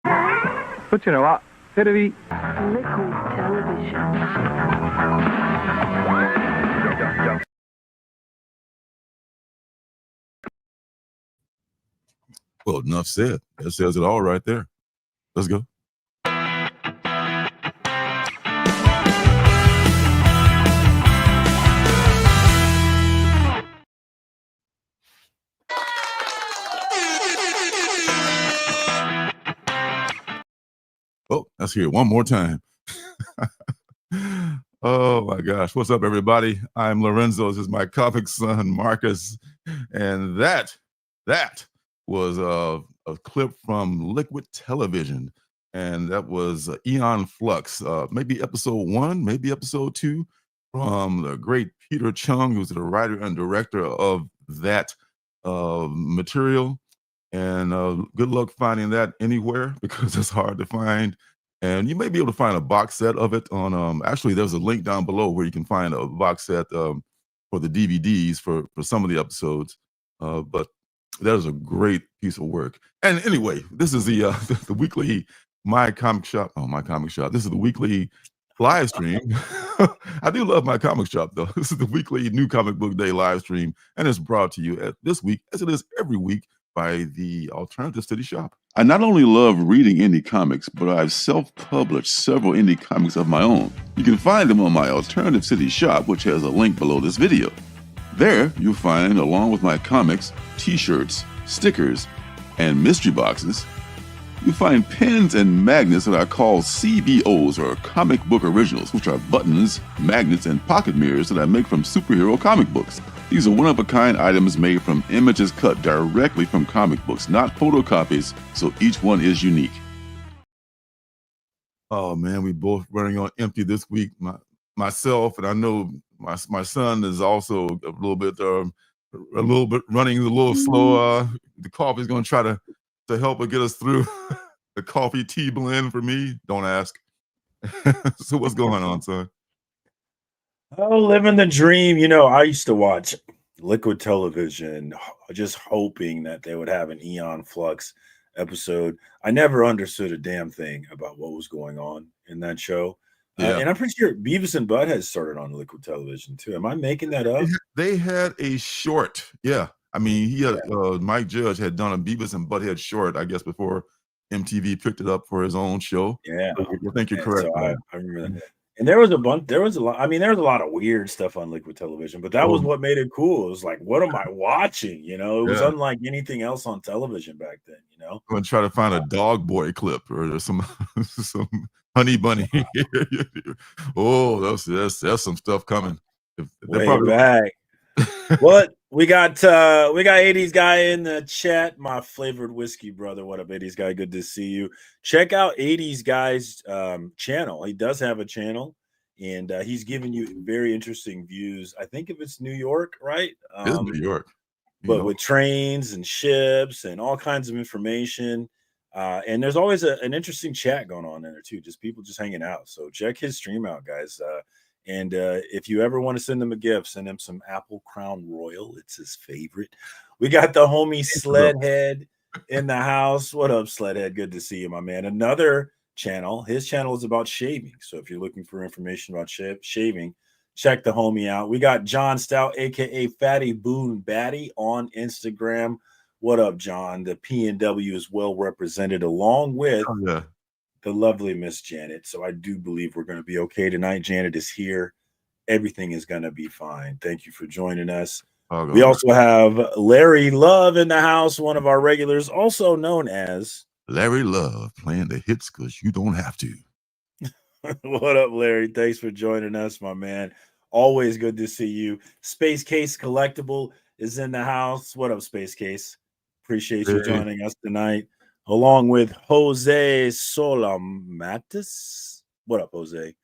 But you know what? Liquid television. Well, enough said. That says it all right there. Let's go. Oh, let's hear it one more time. Oh my gosh. What's up, everybody? I'm Lorenzo. This is my comic son, Marcus. And that was a clip from Liquid Television. And that was Aeon Flux, maybe episode 1, maybe episode 2, from the great Peter Chung, who's the writer and director of that material. And good luck finding that anywhere because it's hard to find. And you may be able to find a box set of it on, actually, there's a link down below where you can find a box set for the DVDs for some of the episodes. But that is a great piece of work. And anyway, this is the the weekly My Comic Shop. Oh, My Comic Shop. This is the weekly live stream. I do love My Comic Shop, though. This is the weekly New Comic Book Day live stream. And it's brought to you this week, as it is every week, by the Alternative City Shop. I not only love reading indie comics, but I've self-published several indie comics of my own. You can find them on my Alternative City Shop, which has a link below this video. There, you'll find, along with my comics, t-shirts, stickers, and mystery boxes, you'll find pins and magnets that I call CBOs, or comic book originals, which are buttons, magnets, and pocket mirrors that I make from superhero comic books. These are one-of-a-kind items made from images cut directly from comic books, not photocopies, so each one is unique. Oh man, we both running on empty this week. Myself, and I know my son is also a little bit running a little slow. The coffee is going to try to help her get us through the coffee tea blend for me. Don't ask. So what's going on, son? Oh, living the dream. You know, I used to watch Liquid Television, just hoping that they would have an Aeon Flux episode. I never understood a damn thing about what was going on in that show. Yeah. And I'm pretty sure Beavis and Butthead started on Liquid Television too. Am I making that up? They had a short. Yeah. I mean, he had Mike Judge had done a Beavis and Butthead short, I guess, before MTV picked it up for his own show. Yeah. I think you're correct. So I remember that. And there was a lot. I mean, there was a lot of weird stuff on Liquid Television, but that was what made it cool. It was like, what am I watching? You know, it was unlike anything else on television back then. You know, I'm gonna try to find a Dog Boy clip or some Honey Bunny. Oh, that's some stuff coming. Way back. What we got 80s guy in the chat, my flavored whiskey brother. What up, 80s guy? Good to see you. Check out 80s guy's channel. He does have a channel, and he's giving you very interesting views. I think if it's New York, right? It's New York. But with trains and ships and all kinds of information. And there's always an interesting chat going on there too, just people just hanging out. So check his stream out, guys. And if you ever want to send him a gift, send him some Apple Crown Royal. It's his favorite. We got the homie Sledhead in the house. What up, Sledhead? Good to see you, my man. Another channel. His channel is about shaving. So if you're looking for information about shaving, check the homie out. We got John Stout, a.k.a. Fatty Boone Batty, on Instagram. What up, John? The PNW is well represented, along with the lovely Miss Janet. So I do believe we're going to be okay tonight. Janet is here. Everything is going to be fine. Thank you for joining us. We also have Larry Love in the house, one of our regulars, also known as Larry Love, playing the hits because you don't have to. What up, Larry? Thanks for joining us, my man. Always good to see you. Space Case Collectible is in the house. What up, Space Case? Appreciate you joining us tonight, along with Jose Solamatis. What up, Jose?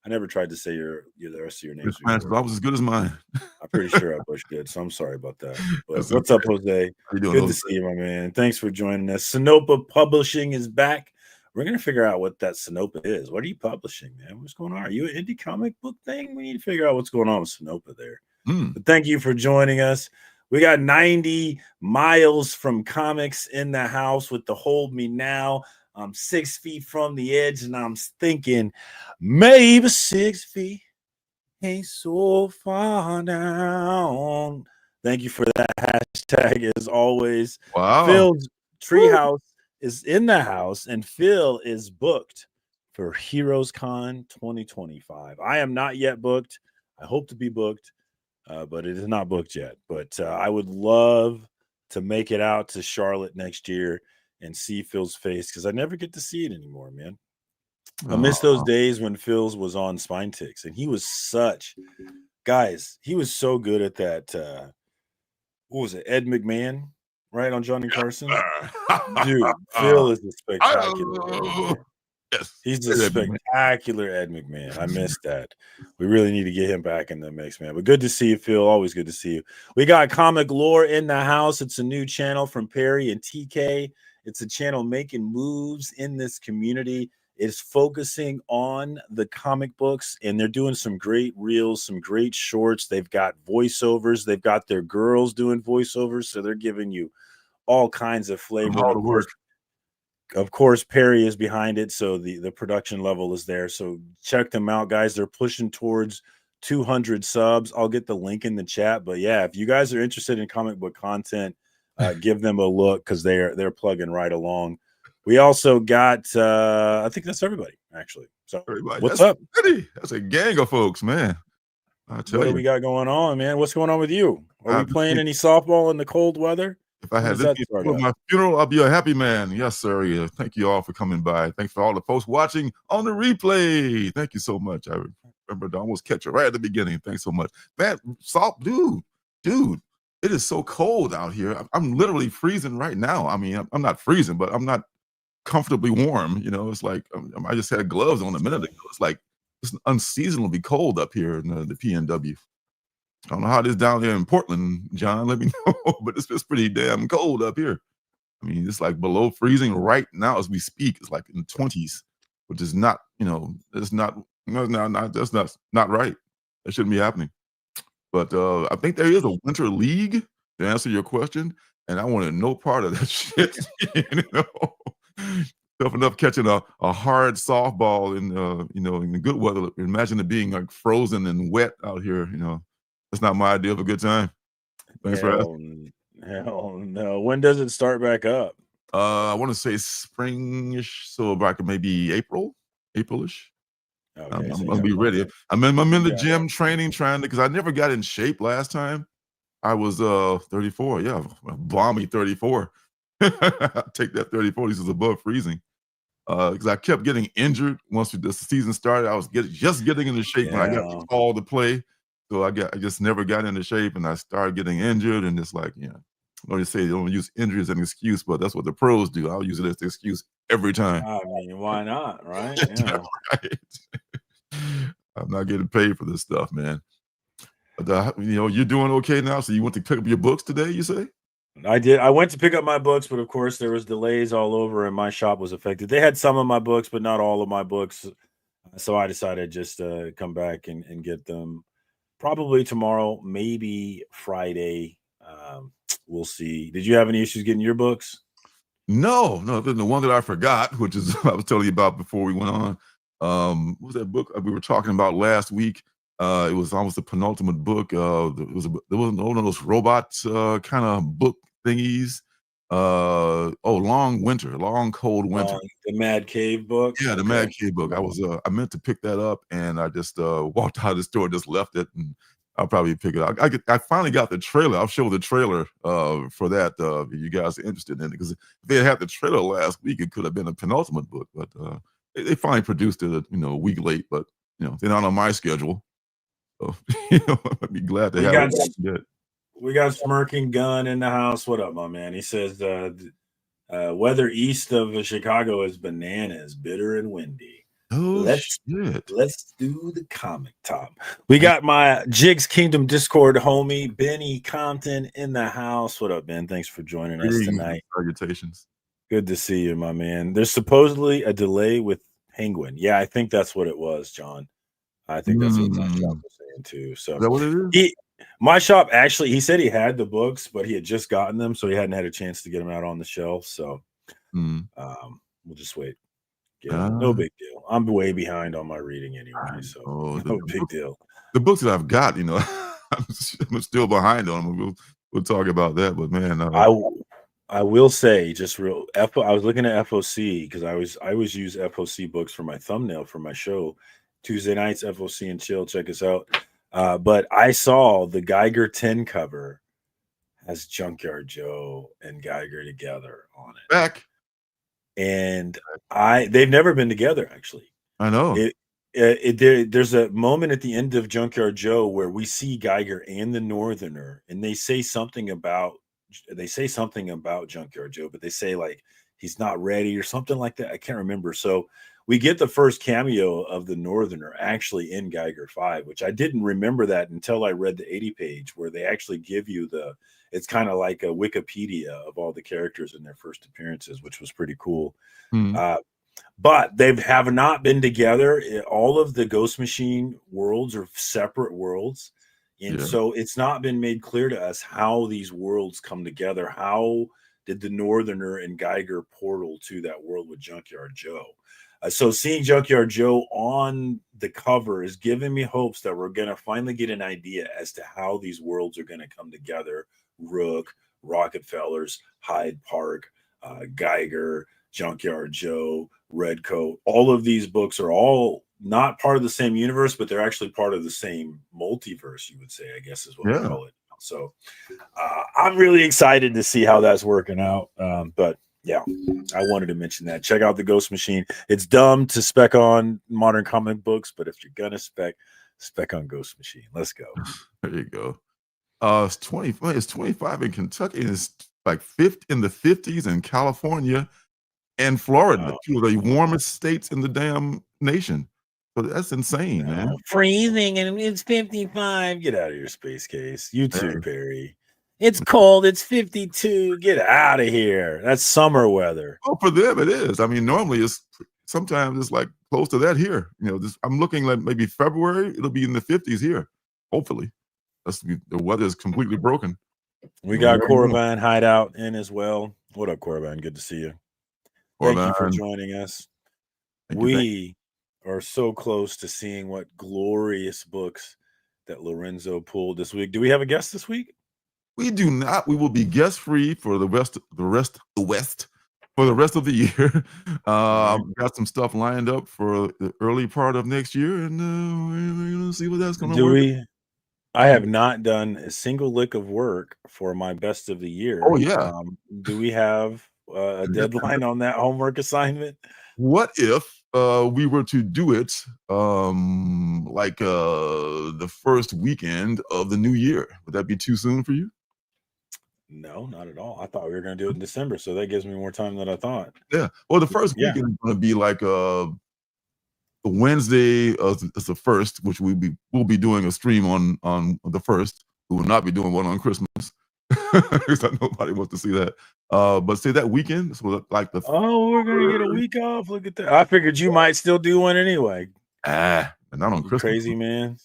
I never tried to say the rest of your name. That was as good as mine. I'm pretty sure I pushed it, so I'm sorry about that. But what's up, Jose? Good to see you, my man. Thanks for joining us. Sinopa Publishing is back. We're going to figure out what that Sinopa is. What are you publishing, man? What's going on? Are you an indie comic book thing? We need to figure out what's going on with Sinopa there. But thank you for joining us. We got 90 miles from comics in the house with the Hold Me Now. I'm 6 feet from the edge, and I'm thinking maybe 6 feet ain't so far down. Thank you for that hashtag as always. Wow. Phil's Treehouse is in the house, and Phil is booked for Heroes Con 2025. I am not yet booked. I hope to be booked, but it is not booked yet. But I would love to make it out to Charlotte next year and see Phil's face because I never get to see it anymore, man. I miss those days when Phil's was on Spine Ticks, and he was he was so good at that. What was it, Ed McMahon, right, on Johnny Carson? Dude, Phil is a spectacular. Yes, He's a spectacular Ed McMahon. I missed that. We really need to get him back in the mix, man. But good to see you, Phil. Always good to see you. We got Comic Lore in the house. It's a new channel from Perry and TK. It's a channel making moves in this community. It's focusing on the comic books, and they're doing some great reels, some great shorts. They've got voiceovers. They've got their girls doing voiceovers, so they're giving you all kinds of flavor. Of course, Perry is behind it, so the production level is there. So check them out, guys. They're pushing towards 200 subs. I'll get the link in the chat. But yeah, if you guys are interested in comic book content, give them a look because they're plugging right along. We also got I think that's everybody, actually. So what's up? That's a gang of folks, man. I tell you, what do we got going on, man? What's going on with you? Are we playing any softball in the cold weather? If I had this for my funeral, I'll be a happy man. Yes, sir. Yeah. Thank you all for coming by. Thanks for all the folks watching on the replay. Thank you so much. I remember to almost catch it right at the beginning. Thanks so much. Man, dude, it is so cold out here. I'm literally freezing right now. I mean, I'm not freezing, but I'm not comfortably warm. You know, it's like I just had gloves on a minute ago. It's like it's unseasonably cold up here in the PNW. I don't know how it is down there in Portland, John. Let me know, but it's pretty damn cold up here. I mean, it's like below freezing right now as we speak. It's like in the 20s, which is not, that's not right. That shouldn't be happening. But I think there is a winter league to answer your question, and I wanted no part of that shit. Tough enough catching a hard softball in the good weather. Imagine it being like frozen and wet out here. That's not my idea of a good time. Thanks for asking. Hell no. When does it start back up? I want to say springish, so like maybe Aprilish. Okay, I'm gonna be ready. I'm in the gym training, because I never got in shape last time. I was 34. Yeah, a balmy 34. Take that 34. This is above freezing. Because I kept getting injured once the season started. I was just getting into shape when I got called to play. So I just never got into shape, and I started getting injured, and it's like, they say they don't use injury as an excuse, but that's what the pros do. I'll use it as the excuse every time. I mean, why not, right? Yeah. Right. I'm not getting paid for this stuff, man. But you're doing okay now. So you went to pick up your books today, you say? I did. I went to pick up my books, but of course there was delays all over, and my shop was affected. They had some of my books, but not all of my books. So I decided just to come back and get them. Probably tomorrow, maybe Friday. We'll see. Did you have any issues getting your books? No. The one that I forgot, which is I was telling you about before we went on. What was that book we were talking about last week? It was almost a penultimate book. There was one of those robot kind of book thingies. Long cold winter. The Mad Cave book. Yeah, the Mad Cave book. I meant to pick that up, and I just walked out of the store, just left it, and I'll probably pick it up. I finally got the trailer. I'll show the trailer for that if you guys are interested in it. Because if they had the trailer last week, it could have been a penultimate book. But they finally produced it, a week late. But they're not on my schedule, so I'd be glad to have it. We got Smirking Gun in the house. What up, my man? He says weather east of Chicago is bananas, bitter and windy. Let's do the comic top. We got my Jigs Kingdom Discord homie Benny Compton in the house. What up, Ben? Thanks for joining us tonight. Salutations. Good to see you, my man. There's supposedly a delay with Penguin. Yeah, I think that's what it was, John. I think that's what my shop was saying too. So is that what it is? My shop actually, he said he had the books, but he had just gotten them, so he hadn't had a chance to get them out on the shelf. So We'll just wait. Yeah, no Uh, big deal. I'm way behind on my reading anyway, so oh, no big deal. the books that I've got, I'm still behind on them. We'll talk about that, but man, I will say just real I was looking at FOC because I always use FOC books for my thumbnail for my show. Tuesday nights, FOC and chill. Check us out. But I saw the Geiger 10 cover has Junkyard Joe and Geiger together on it. back. And they've never been together actually. I know. There's a moment at the end of Junkyard Joe where we see Geiger and the Northerner, and they say something about Junkyard Joe, but they say like he's not ready or something like that. I can't remember. So we get the first cameo of the Northerner actually in Geiger 5, which I didn't remember that until I read the 80 page where they actually give you it's kind of like a Wikipedia of all the characters in their first appearances, which was pretty cool. But they have not been together. All of the Ghost Machine worlds are separate worlds. And so it's not been made clear to us how these worlds come together. How did the Northerner and Geiger portal to that world with Junkyard Joe? So seeing Junkyard Joe on the cover is giving me hopes that we're going to finally get an idea as to how these worlds are going to come together. Rook, Rockefellers, Hyde Park, Geiger, Junkyard Joe, Redcoat. All of these books are all not part of the same universe, but they're actually part of the same multiverse, you would say, I guess is what we call it. So I'm really excited to see how that's working out. But yeah, I wanted to mention that. Check out the Ghost Machine. It's dumb to spec on modern comic books, but if you're gonna spec on Ghost Machine. Let's go. There you go. It's 25 in Kentucky, and it's like 50 in the 50s in California and Florida, two of the warmest states in the damn nation. So that's insane, man. Freezing and it's 55. Get out of your space case. You too, Perry. It's cold. It's 52. Get out of here. That's summer weather. Oh, for them it is. I mean, normally sometimes it's like close to that here. I'm looking like maybe February. It'll be in the 50s here. Hopefully, the weather is completely broken. We got Corbin Hideout in as well. What up, Corbin? Good to see you. Thank you for joining us. We are so close to seeing what glorious books that Lorenzo pulled this week. Do we have a guest this week? We do not. We will be guest free for the rest of the year. Got some stuff lined up for the early part of next year, and we're gonna see what that's gonna work. I have not done a single lick of work for my best of the year. Oh yeah. Do we have a deadline on that homework assignment? What if we were to do it like the first weekend of the new year? Would that be too soon for you? No, not at all. I thought we were going to do it in December, so that gives me more time than I thought. Yeah. Well, the first weekend is going to be like the Wednesday is the first, which we'll be doing a stream on the first. We will not be doing one on Christmas because nobody wants to see that. But say that weekend, so like we're gonna get a week off. Look at that. I figured you might still do one anyway. And not on Christmas. Crazy man.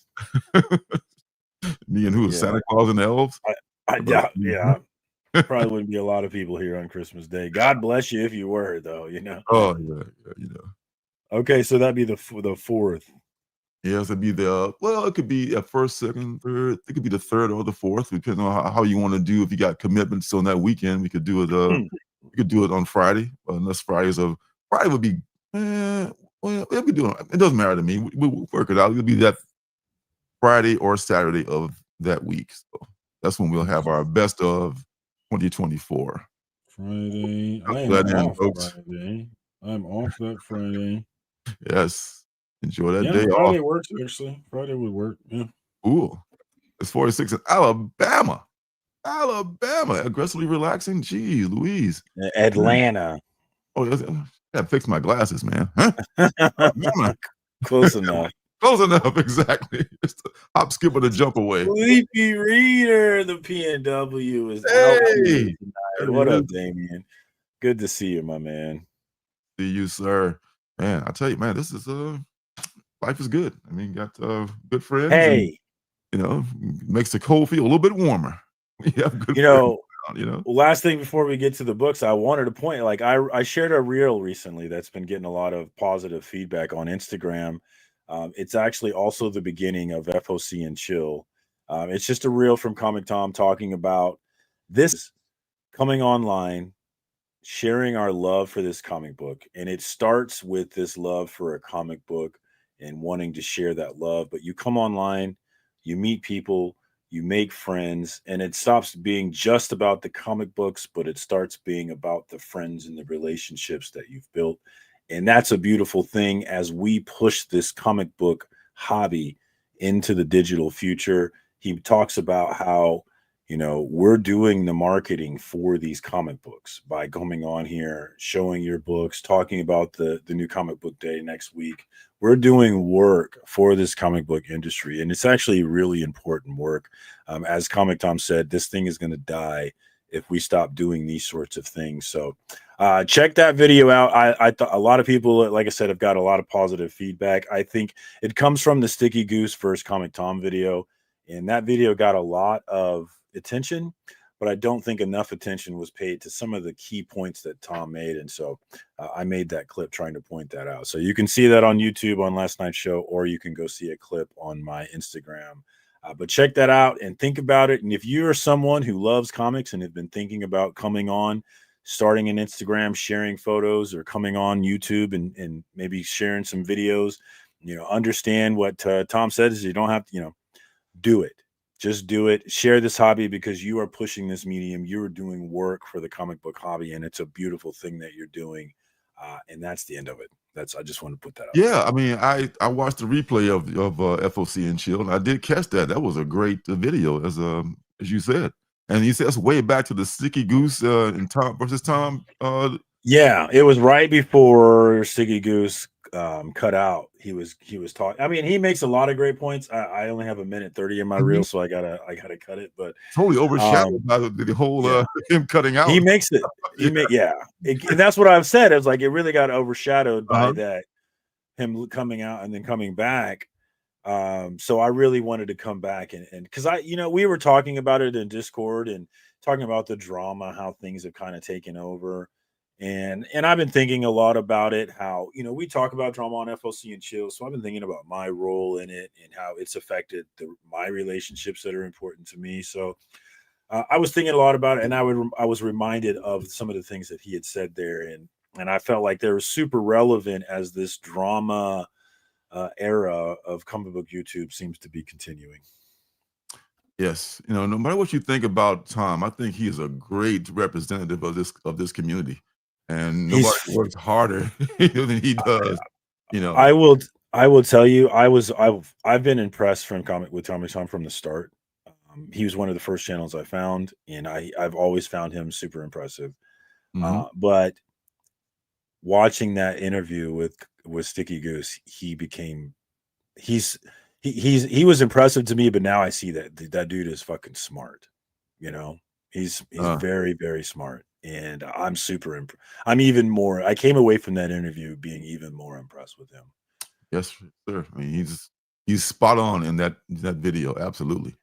Me and who? Santa Claus and the elves? I doubt. Yeah. Probably wouldn't be a lot of people here on Christmas Day. God bless you if you were, though. Oh yeah. Okay, so that'd be the fourth. Yes, it'd be it could be a first, second, third. It could be the third or the fourth, depending on how you want to do. If you got commitments on that weekend, we could do it. We could do it on Friday, unless Friday would be. We do it. It doesn't matter to me. We'll work it out. It'll be that Friday or Saturday of that week. So that's when we'll have our best of 2024. Friday. I'm off that Friday. Yes. Enjoy that day Friday off. Works, actually. Friday would work. Yeah. Ooh. It's 46 in Alabama. Aggressively relaxing. Gee, Louise. Atlanta. Oh, I gotta fix my glasses, man. Huh? Close enough. Close enough, exactly. Just a hop, skip, and a jump away. Sleepy Reader, the PNW is out tonight. What up, Damien? Good to see you, my man. See you, sir. Man, I tell you, man, this is life is good. I mean, got good friends. Hey, and, makes the cold feel a little bit warmer. We have good you know. Well, last thing before we get to the books, I wanted to point, like I shared a reel recently that's been getting a lot of positive feedback on Instagram. It's actually also the beginning of FOC and Chill. It's just a reel from Comic Tom talking about this coming online, sharing our love for this comic book. And it starts with this love for a comic book and wanting to share that love. But you come online, you meet people, you make friends, and it stops being just about the comic books, but it starts being about the friends and the relationships that you've built. And that's a beautiful thing as we push this comic book hobby into the digital future. He talks about how, we're doing the marketing for these comic books by coming on here, showing your books, talking about the new comic book day next week. We're doing work for this comic book industry, and it's actually really important work. As Comic Tom said, this thing is going to die if we stop doing these sorts of things. So check that video out. I thought a lot of people, like I said, have got a lot of positive feedback. I think it comes from the Sticky Goose first Comic Tom video, and that video got a lot of attention, but I don't think enough attention was paid to some of the key points that Tom made. And so I made that clip trying to point that out. So you can see that on YouTube on last night's show, or you can go see a clip on my Instagram. But check that out and think about it. And if you are someone who loves comics and have been thinking about coming on, starting an Instagram, sharing photos, or coming on YouTube and maybe sharing some videos, understand what Tom said is you don't have to, do it. Just do it. Share this hobby because you are pushing this medium. You are doing work for the comic book hobby, and it's a beautiful thing that you're doing. And that's the end of it. I just want to put that out. Yeah, I mean, I watched the replay of FOC and Chill, and I did catch that. That was a great video, as you said. And he says way back to the Sticky Goose and Tom versus Tom. Yeah, it was right before Sticky Goose cut out. He was talking. I mean, he makes a lot of great points. I only have 1:30 in my reel, so I gotta cut it. But totally overshadowed by the whole him cutting out. He makes it. And that's what I've said. It's like it really got overshadowed by that him coming out and then coming back. So I really wanted to come back and because we were talking about it in Discord and talking about the drama, how things have kind of taken over. And I've been thinking a lot about it, how, we talk about drama on FOC and Chill. So I've been thinking about my role in it and how it's affected my relationships that are important to me. So I was thinking a lot about it, and I was reminded of some of the things that he had said there. And I felt like they were super relevant as this drama era of comic book YouTube seems to be continuing. Yes, no matter what you think about Tom, I think he is a great representative of this community, and nobody works harder than he does. I will tell you, I've been impressed with Comic Tom from the start. He was one of the first channels I found, and I've always found him super impressive. But watching that interview with Sticky Goose, he was impressive to me, but now I see that dude is fucking smart. He's very, very smart, and I'm I'm even more. I came away from that interview being even more impressed with him. Yes, sir. I mean, he's spot on in that video. Absolutely.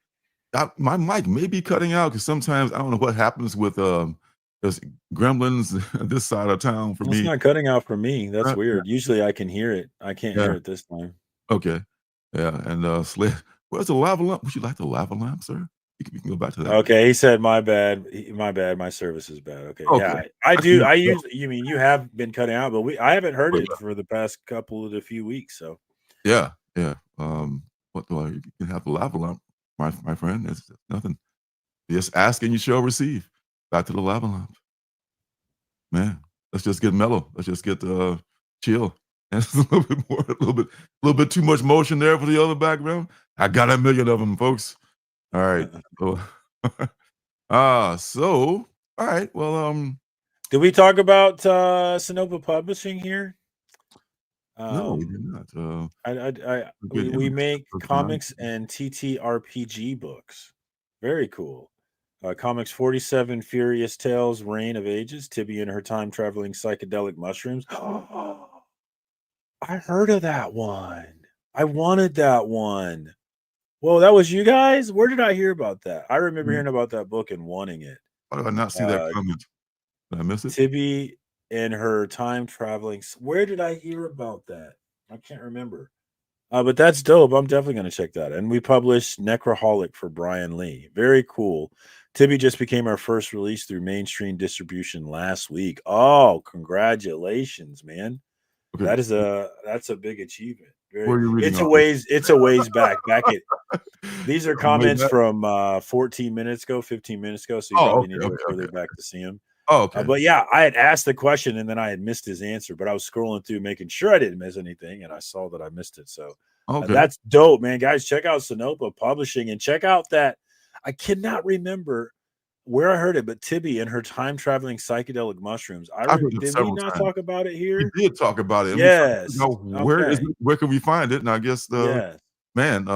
My mic may be cutting out because sometimes I don't know what happens with there's gremlins this side of town for me. It's not cutting out for me. That's weird. Usually I can hear it. I can't hear it this time. Okay. Yeah. And where's the lava lamp? Would you like the lava lamp, sir? You can go back to that. Okay. He said, my bad. My service is bad. Okay. Yeah. I do. You have been cutting out, but I haven't heard it for the past few weeks. So yeah. What do you can have the lava lamp, my friend? It's nothing. Just ask and you shall receive. Back to the lava lamp. Man, let's just get mellow. Let's just get chill. And it's a little bit too much motion there for the other background. I got a million of them, folks. All right. So all right. Well, did we talk about Sonova Publishing here? No, we did not. We make comics and TTRPG books. Very cool. Comics 47 Furious Tales, Reign of Ages, Tibby and her time traveling psychedelic mushrooms. I heard of that one. I wanted that one. Whoa, that was you guys? Where did I hear about that? I remember hearing about that book and wanting it. How did I not see that comment? Did I miss it? Tibby and her time traveling. Where did I hear about that? I can't remember. But that's dope. I'm definitely going to check that. And we published Necroholic for Brian Lee. Very cool. Tibby just became our first release through mainstream distribution last week. Oh, congratulations, man. Okay. That's a big achievement. Where are you reading It's a off ways back. These are Way comments back? from 14 minutes ago, 15 minutes ago. So you Oh, probably okay, need to go okay, further okay. back to see them. Oh, okay. But yeah, I had asked the question and then I had missed his answer, but I was scrolling through making sure I didn't miss anything, and I saw that I missed it. So Okay. that's dope, man. Guys, check out Sonopa Publishing and check out that. I cannot remember where I heard it, but Tibby and her time traveling psychedelic mushrooms. I've heard it Did we several not times. talk about it We here? did talk about it, and we tried to Yes. figure out where is Okay. it, where can we find it? And I guess Yes. man,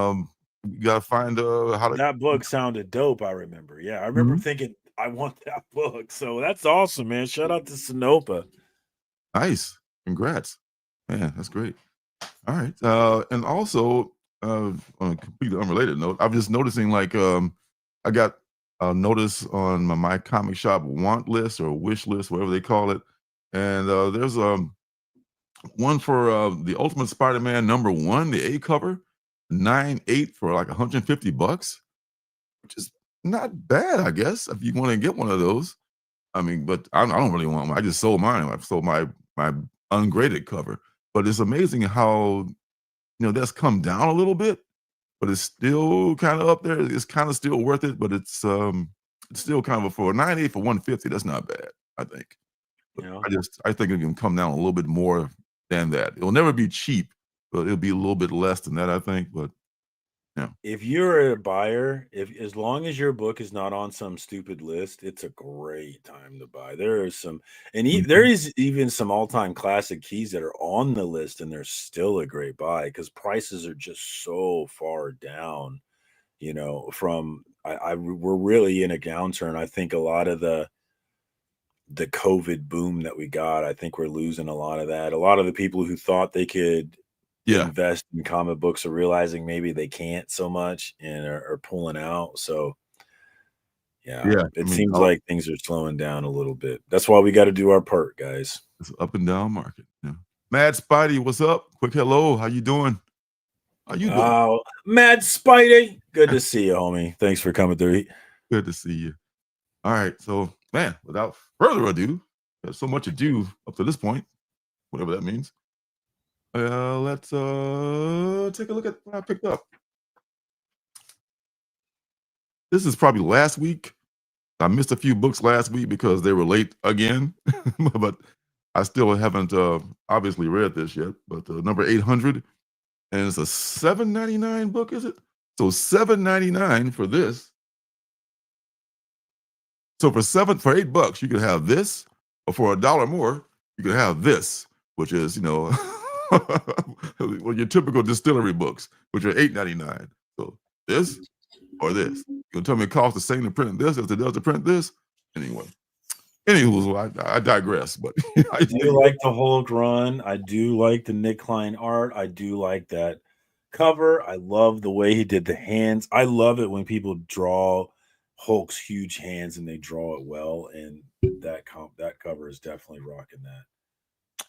you gotta find how to. That book sounded dope. I remember. Yeah, I remember Mhm. thinking I want that book. So that's awesome, man. Shout out to Sonopa. Nice, congrats, man. That's great. All right, and also on a completely unrelated note, I'm just noticing like I got a notice on my comic shop want list or wish list, whatever they call it, and there's one for the Ultimate Spider-Man #1, the A cover, 9/8 for like $150, which is not bad, I guess, if you want to get one of those. I mean, but I don't really want one. I just sold mine. I've sold my ungraded cover. But it's amazing how that's come down a little bit, but it's still kind of up there. It's kind of still worth it, but it's still kind of for 9/8 for 150. That's not bad, I think. But Yeah. I think it can come down a little bit more than that. It'll never be cheap, but it'll be a little bit less than that, I think. But yeah. If you're a buyer, if as long as your book is not on some stupid list, it's a great time to buy. There is some, and there Mhm. is even some all-time classic keys that are on the list, and they're still a great buy because prices are just so far down. From we're really in a downturn. I think a lot of the COVID boom that we got, I think we're losing a lot of that. A lot of the people who thought they could Yeah. invest in comic books are realizing maybe they can't so much and are pulling out. So yeah, Yeah. I it mean, seems like things are slowing down a little bit. That's why we got to do our part, guys. it's up and down market. Yeah. Mad Spidey, what's up? Quick hello. How you doing? How you doing? Oh, Mad Spidey. Good to see you, homie. Thanks for coming through. Good to see you. All right. So, man, without further ado, there's so much ado up to this point, whatever that means. Let's take a look at what I picked up. This is probably last week. I missed a few books last week because they were late again, but I still haven't obviously read this yet. But number 800, and it's a $7.99 book, is it? So $7.99 for this. So for $8, you could have this, or for $1 more, you could have this, which is well, your typical distillery books, which are $8.99. So this or this. You gonna tell me it costs the same to print this as it does to print this? Anyway. Anywho, I digress, but I do like the Hulk run. I do like the Nick Klein art. I do like that cover. I love the way he did the hands. I love it when people draw Hulk's huge hands and they draw it well. And that cover is definitely rocking that.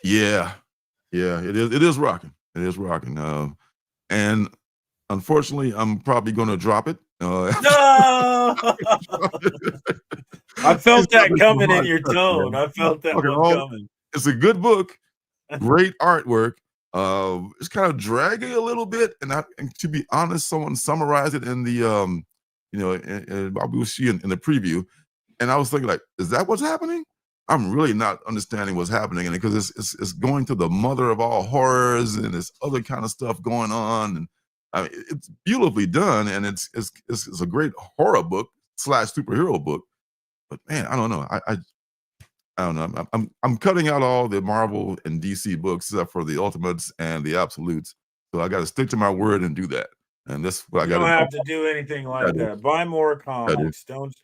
Yeah, it is. It is rocking. It is rocking. And unfortunately, I'm probably going to drop it. No, I felt that coming in your tone. I felt that one coming. It's a good book, great artwork. It's kind of draggy a little bit, and to be honest, someone summarized it in the we'll see in the preview, and I was thinking like, is that what's happening? I'm really not understanding what's happening in it because it's going to the mother of all horrors and this other kind of stuff going on, and I mean, it's beautifully done, and it's a great horror book / superhero book. But man, I don't know. I don't know. I'm cutting out all the Marvel and DC books except for the Ultimates and the Absolutes. So I got to stick to my word and do that. And that's what I got to do. You don't have to do anything like that. Buy more comics. Don't.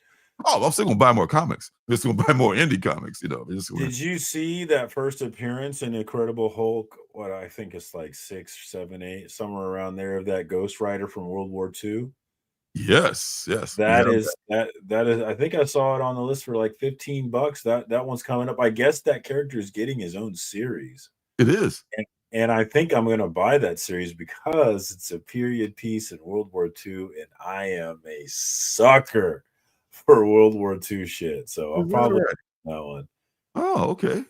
Oh, I'm still gonna buy more comics. I'm just gonna buy more indie comics. Did you see that first appearance in Incredible Hulk? What I think it's like 6, 7, 8, somewhere around there of that Ghost Rider from World War II. Yes, yes. We That have is that is. I think I saw it on the list for like $15. That one's coming up. I guess that character is getting his own series. it is. And I think I'm gonna buy that series because it's a period piece in World War II, and I am a sucker for World War II shit. So I'll Is that probably right? that one. Oh, okay.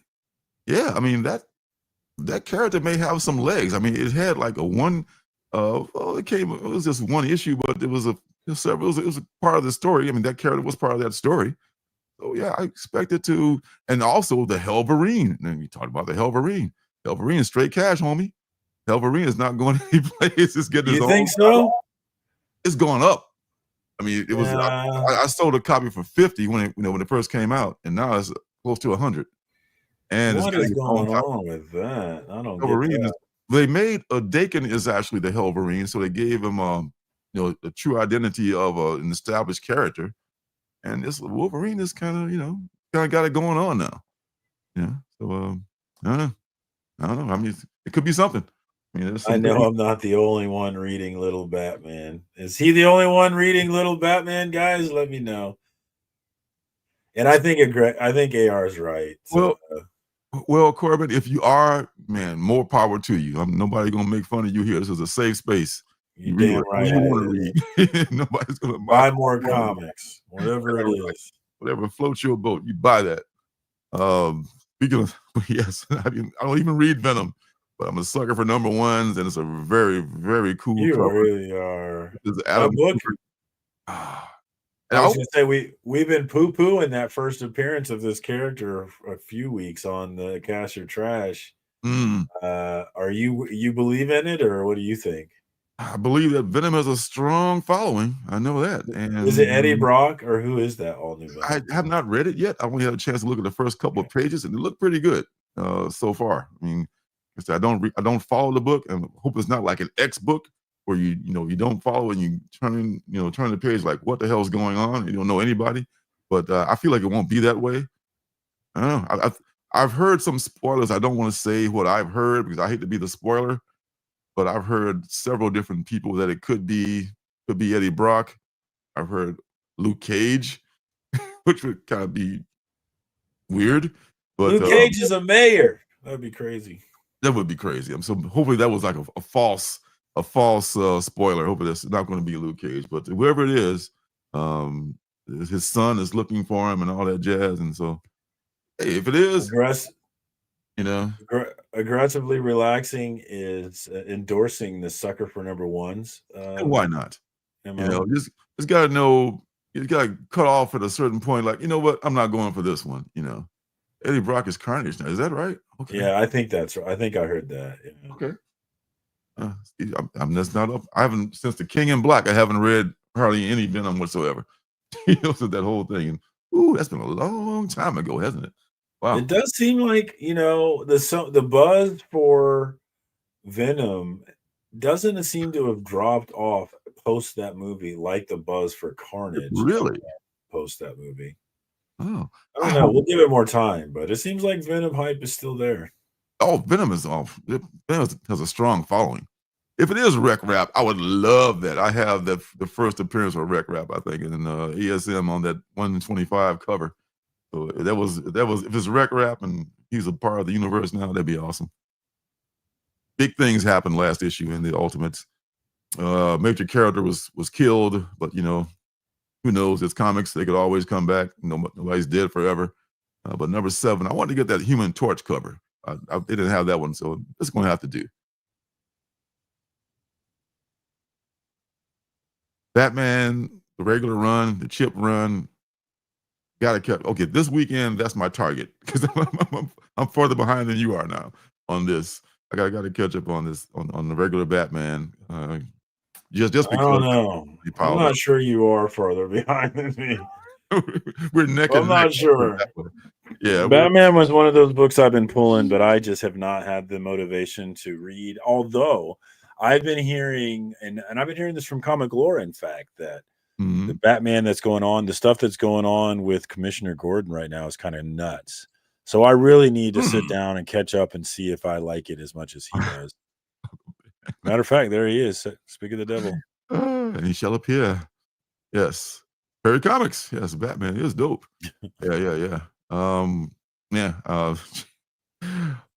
Yeah, I mean that character may have some legs. I mean, it had like a one well, it was just one issue, but it was it was a part of the story. I mean, that character was part of that story. So yeah, I expected to, and also the Helverine. And you talked about the Helverine. Helverine is straight cash, homie. Helverine is not going any place. It's getting You his own. think so? It's going up. I mean, it was. Yeah. I sold a copy for 50 when it first came out, and now it's close to 100. And it's What getting is its own going type on with that? I don't of get Helverine. that. They made a Dakin is actually the Helverine, so they gave him the true identity of an established character. And this Wolverine is kind of got it going on now. Yeah. So I don't know. I don't know. I mean, it could be something. I mean, there's I some know things. I'm not the only one reading Little Batman. Is he the only one reading Little Batman, guys? Let me know. And I think AR is right. So Well, Corbin, if you are, man, more power to you. Nobody gonna make fun of you here. This is a safe space. you're You read damn whatever right you it want is. to read. Nobody's gonna Buy more comics, whatever it whatever, is. whatever floats your boat. You buy that. Speaking of, yes, I don't even read Venom, but I'm a sucker for number ones, and it's a very, very cool You cover. really are. It's That Adam book, Cooper. Ah, and I I was gonna say we've been poo-pooing that first appearance of this character a few weeks on the Cash or Trash. mm, Are you believe in it, or what do you think? I believe that Venom has a strong following. I know that, Is it Eddie and Brock, or who is that all new I Venom? have not read it yet. I only had a chance to look at the first couple of pages, and it looked pretty good so far. I mean, I don't follow the book, and hope it's not like an X book where you don't follow and you turn the page like what the hell's going on? You don't know anybody, but I feel like it won't be that way. I don't know. I've heard some spoilers. I don't want to say what I've heard because I hate to be the spoiler, but I've heard several different people that it could be Eddie Brock. I've heard Luke Cage, which would kind of be weird, but Luke Cage is a mayor. That'd be crazy. that would be crazy. So hopefully that was like a false spoiler. Hopefully that's not going to be Luke Cage, but whoever it is, um, his son is looking for him and all that jazz. And so, hey, if it is, Aggress- you know, aggressively relaxing is endorsing the sucker for number ones. why not? MO. Just got to know. You got to cut off at a certain point. Like, you know what? I'm not going for this one. Eddie Brock is Carnage now. Is that right? Okay. Yeah, I think that's right. I think I heard that. Yeah. Okay. I'm just not up. I haven't since the King in Black. I haven't read hardly any Venom whatsoever. So that whole thing. And, ooh, that's been a long time ago, hasn't it? Wow. It does seem like the buzz for Venom doesn't seem to have dropped off post that movie like the buzz for Carnage Really? post that movie. Oh, I don't know. We'll give it more time, but it seems like Venom hype is still there. oh, Venom is off. Venom has a strong following. If it is Rec Rap, I would love that. I have the first appearance of Rec Rap, I think, in ESM on that 125 cover. So that was if it's Rec Rap and he's a part of the universe now, that'd be awesome. Big things happened last issue in the Ultimates. Major character was killed, but who knows? It's comics; they could always come back. Nobody's dead forever. But number 7, I wanted to get that Human Torch cover. They didn't have that one, so it's going to have to do. Batman, the regular run, the chip run, gotta catch. Okay, this weekend that's my target because I'm farther behind than you are now on this. I gotta catch up on this on the regular Batman. Just I because don't know. we I'm piled not up. sure you are farther behind than me. We're neck I'm and neck. not sure. Yeah, Batman was one of those books I've been pulling, but I just have not had the motivation to read. Although I've been hearing, and I've been hearing this from Comic Lore, in fact, that the Batman that's going on, the stuff that's going on with Commissioner Gordon right now is kind of nuts. So I really need to sit down and catch up and see if I like it as much as he does. Matter of fact, there he is. Speak of the devil. And he shall appear. Yes. Perry Comics. Yes, Batman is dope. Yeah. Yeah.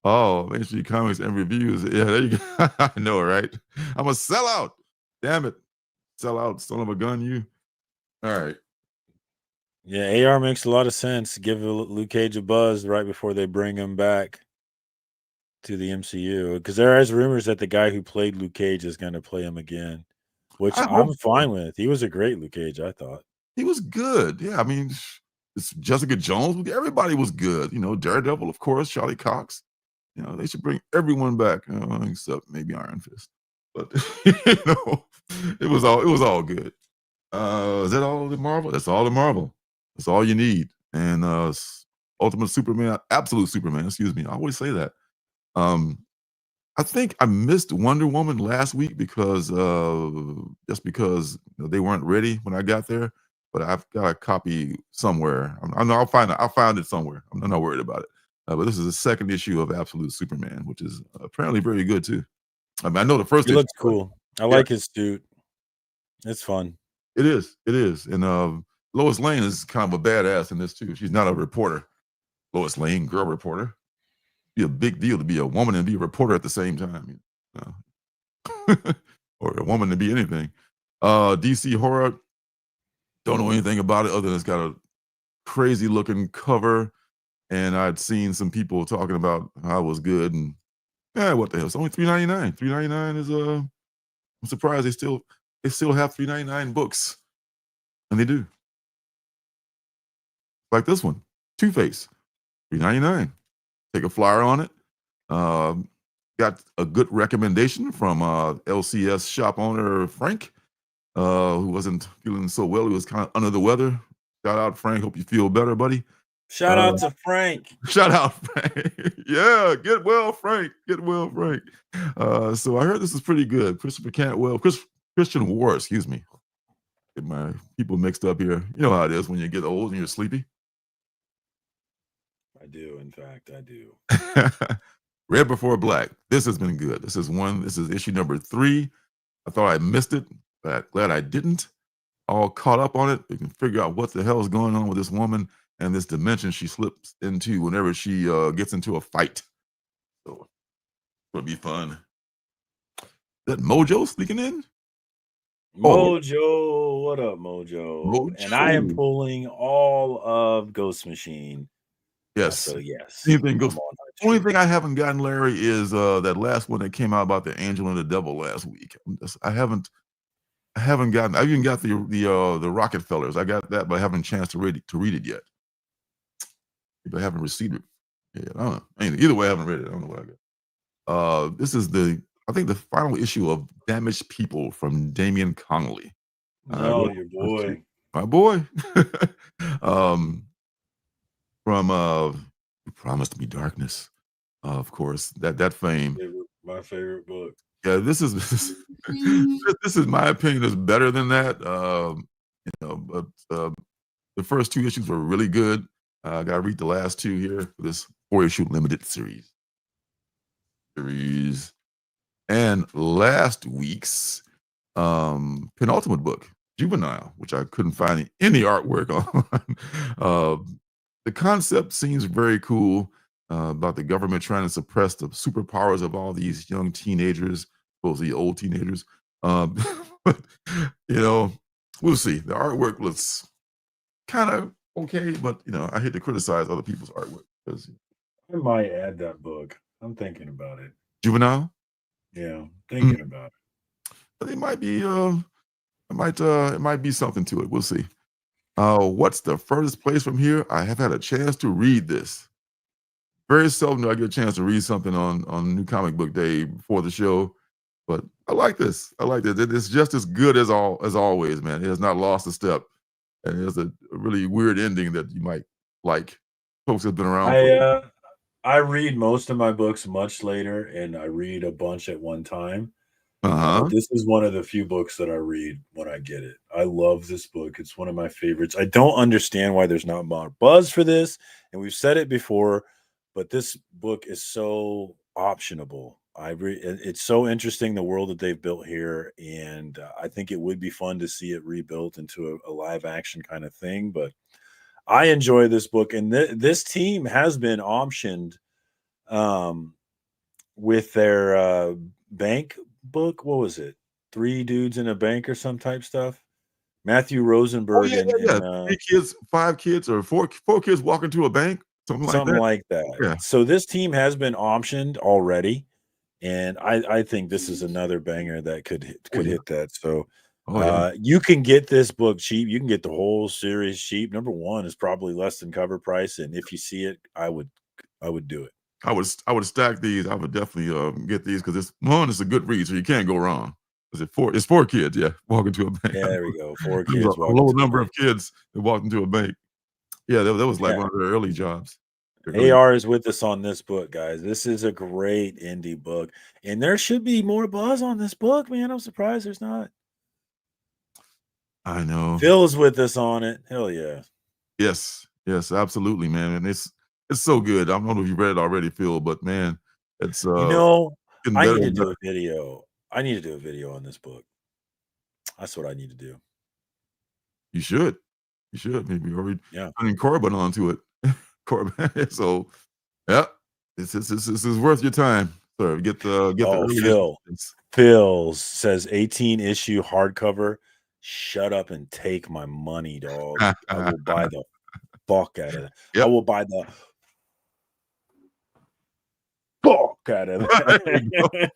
Oh, Main Street Comics and Reviews. Yeah, there you go. I know, right? I'm a sellout. Damn it. Sellout, son of a gun, you. All right. Yeah, AR makes a lot of sense. Give Luke Cage a buzz right before they bring him back to the MCU, because there is rumors that the guy who played Luke Cage is going to play him again, which I I'm hope fine with. He was a great Luke Cage, I thought. he was good. Yeah, I mean, it's Jessica Jones. Everybody was good. Daredevil, of course, Charlie Cox. They should bring everyone back, except maybe Iron Fist. But it was all good. Is that all the Marvel? That's all the Marvel. That's all you need. And Ultimate Superman, Absolute Superman, excuse me. I always say that. Um, I think I missed Wonder Woman last week because just because they weren't ready when I got there. But I've got a copy somewhere. I know I'll find it. I'll find it somewhere. I'm not worried about it. But this is the second issue of Absolute Superman, which is apparently very good too. I mean, I know the first He issue. looks cool. I Yeah. like his suit. It's fun. It is. And Lois Lane is kind of a badass in this too. She's not a reporter. Lois Lane, girl reporter. Be a big deal to be a woman and be a reporter at the same time. Or a woman to be anything. DC Horror, don't know anything about it other than it's got a crazy looking cover. And I'd seen some people talking about how it was good. And what the hell? It's only $3.99. $3.99 is I'm surprised they still have $3.99 books. And they do. Like this one, Two-Face, $3.99. Take a flyer on it. Got a good recommendation from LCS shop owner Frank, who wasn't feeling so well. He was kind of under the weather. Shout out, Frank. Hope you feel better, buddy. Shout out to Frank. Shout out, Frank. Yeah, get well, Frank. Get well, Frank. So I heard this is pretty good. Christian War, excuse me. Get my people mixed up here. You know how it is when you get old and you're sleepy. I do, in fact, I do. Red Before Black. This has been good. This is issue number 3. I thought I missed it, but glad I didn't. All caught up on it. You can figure out what the hell is going on with this woman and this dimension she slips into whenever she gets into a fight. So it'll be fun. That Mojo sneaking in? Mojo, what up, Mojo? Mojo. And I am pulling all of Ghost Machine. Yes. So yes. Only thing I haven't gotten, Larry, is that last one that came out about the angel and the devil last week. I haven't gotten. I even got the Rockefellers. I got that, but I haven't chance to read it yet. But I haven't received it. Yeah, I don't know. Either way, I haven't read it. I don't know what I got. This is I think the final issue of Damaged People from Damian Connolly. Your boy. My boy. From You Promised Me Darkness, of course. That fame. My favorite book. Yeah, this is my opinion is better than that. But the first 2 issues were really good. I gotta read the last 2 here for this 4-issue limited series. And last week's penultimate book, Juvenile, which I couldn't find any artwork on. The concept seems very cool about the government trying to suppress the superpowers of all these young teenagers, supposedly old teenagers. But, we'll see. The artwork looks kind of okay, but, I hate to criticize other people's artwork. Because I might add that book. I'm thinking about it. Juvenile? Yeah, thinking about it. It might be, it might be something to it. We'll see. What's the furthest place from here? I have had a chance to read this. Very seldom do I get a chance to read something on New Comic Book Day before the show, but I like this. I like it. It's just as good as always, man. It has not lost a step, and it has a really weird ending that you might like. Folks have been around. I read most of my books much later, and I read a bunch at one time. This is one of the few books that I read when I get it. I love this book. It's one of my favorites. I don't understand why there's not more buzz for this, and we've said it before, but this book is so optionable. It's so interesting, the world that they've built here, and I think it would be fun to see it rebuilt into a live action kind of thing. But I enjoy this book, and this team has been optioned um, with their bank book. What was it? Three dudes in a bank or some type stuff. Matthew Oh Rosenberg yeah, yeah, yeah. and 3 kids, 5 kids, or four kids walk into a bank, something like something that. like that. Yeah. So this team has been optioned already, and I think this is another banger that Oh could yeah. hit that. So Oh yeah. you can get this book cheap. You can get the whole series cheap. Number one is probably less than cover price, and if you see it, I would do it. I would stack these. I would definitely get these because it's a good read, so you can't go wrong. Is it four? It's 4 kids, yeah, walk into a bank. There we go. Four There was kids a walking low to the number bank. of kids that walked into a bank. Yeah, that was like Yeah. one of their early jobs. Their early AR is with us on this book, guys. This is a great indie book, and there should be more buzz on this book, man. I'm surprised there's not. I know. Phil's with us on it. Hell yeah. Yes, yes, absolutely, man, and it's so good. I don't know if you read it already, Phil, but man, it's You know, getting I better need to and do better. a video. I need to do a video on this book. That's what I need to do. You should. You should. Maybe already Yeah. putting Corbin onto it. Corbin. So yeah, this is worth your time, sir. Get the Oh, early issues. Phil says 18 issue hardcover. Shut up and take my money, dog. I will buy the fuck out of that. I Yep. will buy the fuck out of There you go. that.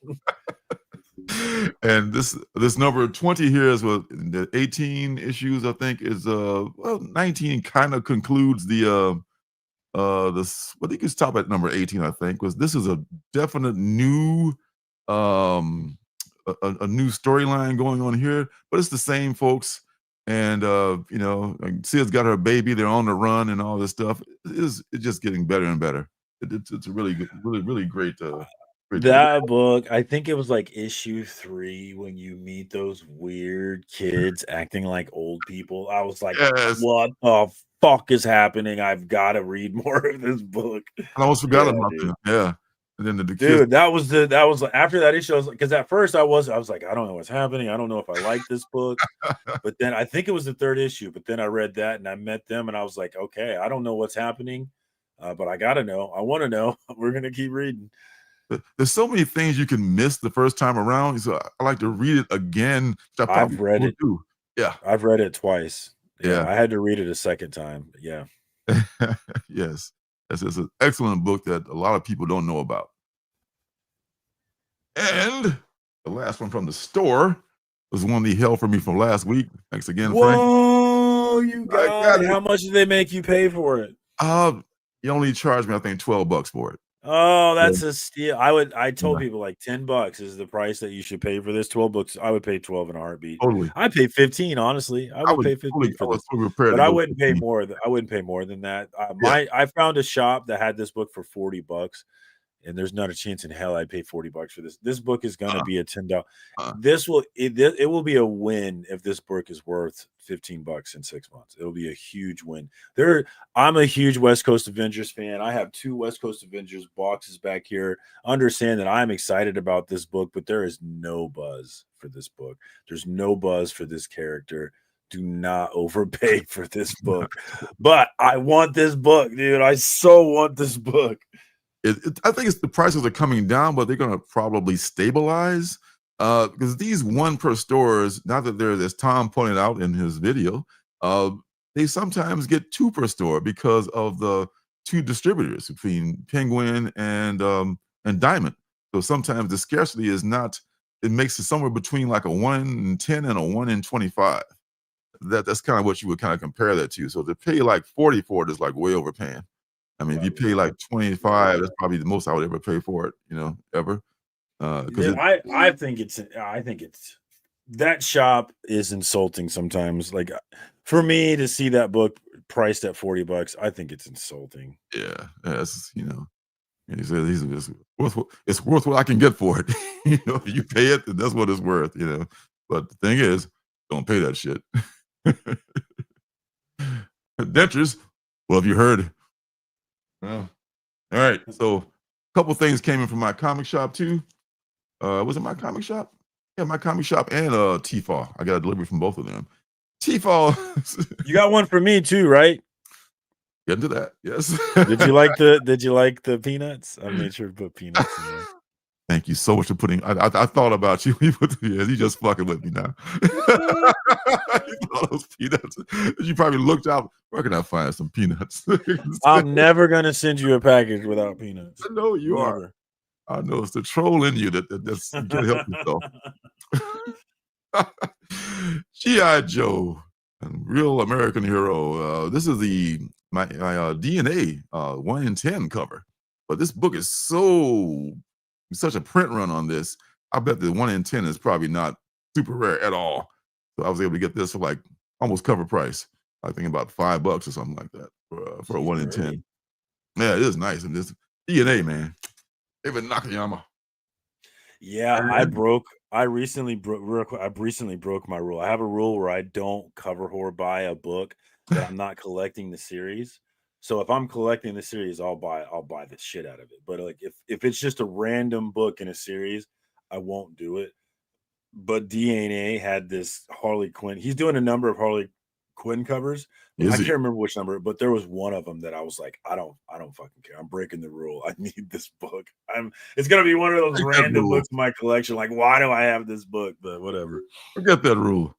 And this number 20 here is what the 18 issues, I think, is 19 kind of concludes this. Well, you can stop at number 18, I think, because this is a definite new um a new storyline going on here, but it's the same folks. And like Sid's got her baby, they're on the run and all this stuff. It's just getting better and better. It's a really good, really great great book. That book, I think it was like issue 3 when you meet those weird kids acting like old people. I was like, Yes. what the fuck is happening? I've got to read more of this book. I almost forgot Yeah, about dude. them. Yeah. And then the kids. Dude, that was after that issue. I was like, because at first I was like, I don't know what's happening. I don't know if I like this book. But then I think it was the 3rd issue. But then I read that and I met them and I was like, okay, I don't know what's happening, but I gotta know. I want to know. We're gonna keep reading. There's so many things you can miss the first time around. So I like to read it again, which I probably I've read will it. do. Yeah. I've read it twice. Yeah, Yeah. I had to read it a second time. Yeah. Yes. It's an excellent book that a lot of people don't know about. And the last one from the store was one they held for me from last week. Thanks again, Frank. Whoa, you I got got it. it. How much did they make you pay for it? You only charged me, I think, $12 for it. Oh, Yeah. that's a steal. I told people like $10 is the price that you should pay for this. 12 books. I would pay 12 in a heartbeat. Totally. I'd pay 15, honestly. I would pay 15 for this. fully prepared But to I go wouldn't pay 15. more. I wouldn't pay more than that. Yeah. I found a shop that had this book for $40. And there's not a chance in hell I'd pay $40 for this. This book is going to be a $10. It will be a win if this book is worth $15 in 6 months. It'll be a huge win. I'm a huge West Coast Avengers fan. I have 2 West Coast Avengers boxes back here. Understand that I'm excited about this book, but there is no buzz for this book. There's no buzz for this character. Do not overpay for this book. But I want this book, dude. I so want this book. I think it's the prices are coming down, but they're going to probably stabilize because these 1 per stores, now that they're, as Tom pointed out in his video, they sometimes get 2 per store because of the 2 distributors between Penguin and Diamond. So sometimes the scarcity is not. It makes it somewhere between like a 1 in 10 and a 1 in 25. That's kind of what you would kind of compare that to. So to pay like 40 for it is like way overpaying. I mean, if you pay like 25, that's probably the most I would ever pay for it, ever. Because I think it's that shop is insulting sometimes. Like for me to see that book priced at $40, I think it's insulting. yeah, and he says it's worth what I can get for it. If you pay it, then that's what it's worth. But the thing is, don't pay that shit. Dentures. Well, have you heard? Well, all right. So a couple things came in from my comic shop too. Was it my comic shop? Yeah, my comic shop and Tfal. I got a delivery from both of them. Tfal. You got one for me too, right? Get into that. Yes. Did you like the peanuts? I made sure to put peanuts in there. Thank you so much for putting. I thought about you. You just fucking with me now. You thought those peanuts. You probably looked out. Where can I find some peanuts? I'm never gonna send you a package without peanuts. I know you are. I know it's the troll in you that's you can't help yourself. G.I. Joe, a real American hero. This is my DNA 1 in 10 cover, but this book is such a print run on this. I bet the 1 in 10 is probably not super rare at all. So I was able to get this for like almost cover price. I think about $5 or something like that for a 1 in 10. Yeah, it is nice. And this DNA, man. David Nakayama. Yeah, I recently broke my rule. I have a rule where I don't cover or buy a book that I'm not collecting the series. So if I'm collecting the series, I'll buy the shit out of it. But like if it's just a random book in a series, I won't do it. But DNA had this Harley Quinn. He's doing a number of Harley Quinn covers. I can't remember which number, but there was one of them that I was like, I don't fucking care. I'm breaking the rule. I need this book. It's gonna be one of those random books in my collection. Like, why do I have this book? But whatever. Forget that rule.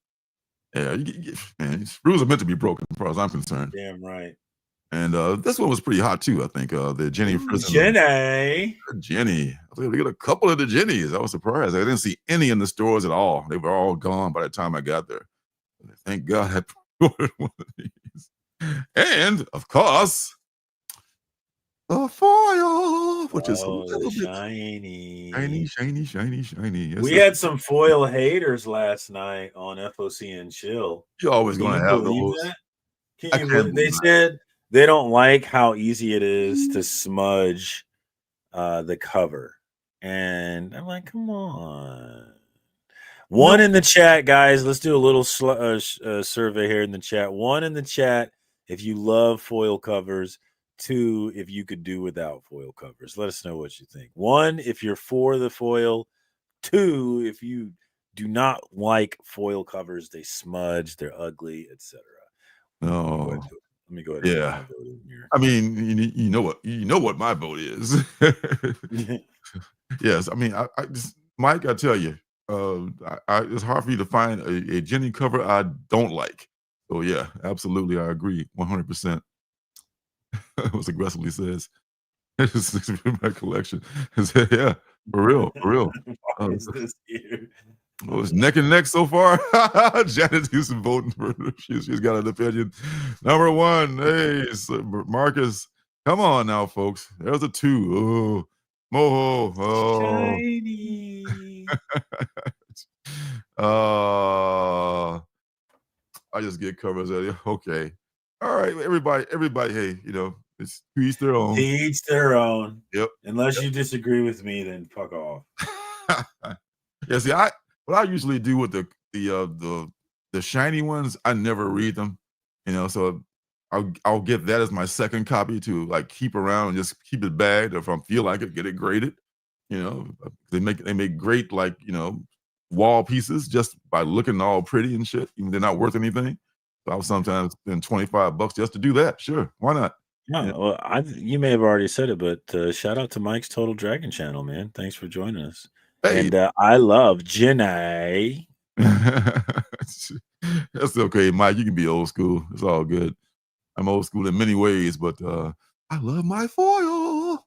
Yeah, man, rules are meant to be broken, as far as I'm concerned. Damn right. And this one was pretty hot too. I think the Jenny Jenny. I think we got a couple of the Jennies. I was surprised. I didn't see any in the stores at all. They were all gone by the time I got there. Thank God I ordered one of these. And of course, the foil, which is a little bit shiny. Yes, we had some foil haters last night on FOC and Chill. You're always going to have those. That? They said they don't like how easy it is to smudge the cover. And I'm like, come on. One in the chat, guys. Let's do a little survey here in the chat. One in the chat, if you love foil covers. 2, if you could do without foil covers. Let us know what you think. 1, if you're for the foil. 2, if you do not like foil covers, they smudge, they're ugly, etc. No. Let me go ahead. Yeah. I mean, you know what my vote is. Yes. I mean, I just, Mike, I tell you, it's hard for you to find a Jenny cover I don't like. So yeah, absolutely, I agree 100%. Was aggressively says. It's in my collection. Yeah, for real. This here? Well, it's neck and neck so far. Janet's Houston voting for her. She's got an opinion. Number 1, hey, Marcus. Come on now, folks. There's a 2. Oh, Moho. Oh. Shiny. I just get covers at you. Okay. All right, everybody, hey, it's to each their own. To each their own. Yep. Unless you disagree with me, then fuck off. Yeah, see, what I usually do with the shiny ones, I never read them. So I'll get that as my second copy to like keep around and just keep it bagged, or if I feel like it, get it graded. They make great like wall pieces just by looking all pretty and shit. Even they're not worth anything. So I'll sometimes spend $25 just to do that. Sure, why not? Yeah, well, you may have already said it, but shout out to Mike's Total Dragon channel, man. Thanks for joining us. Hey. And I love Jenny. That's okay, Mike. You can be old school. It's all good. I'm old school in many ways, but I love my foil.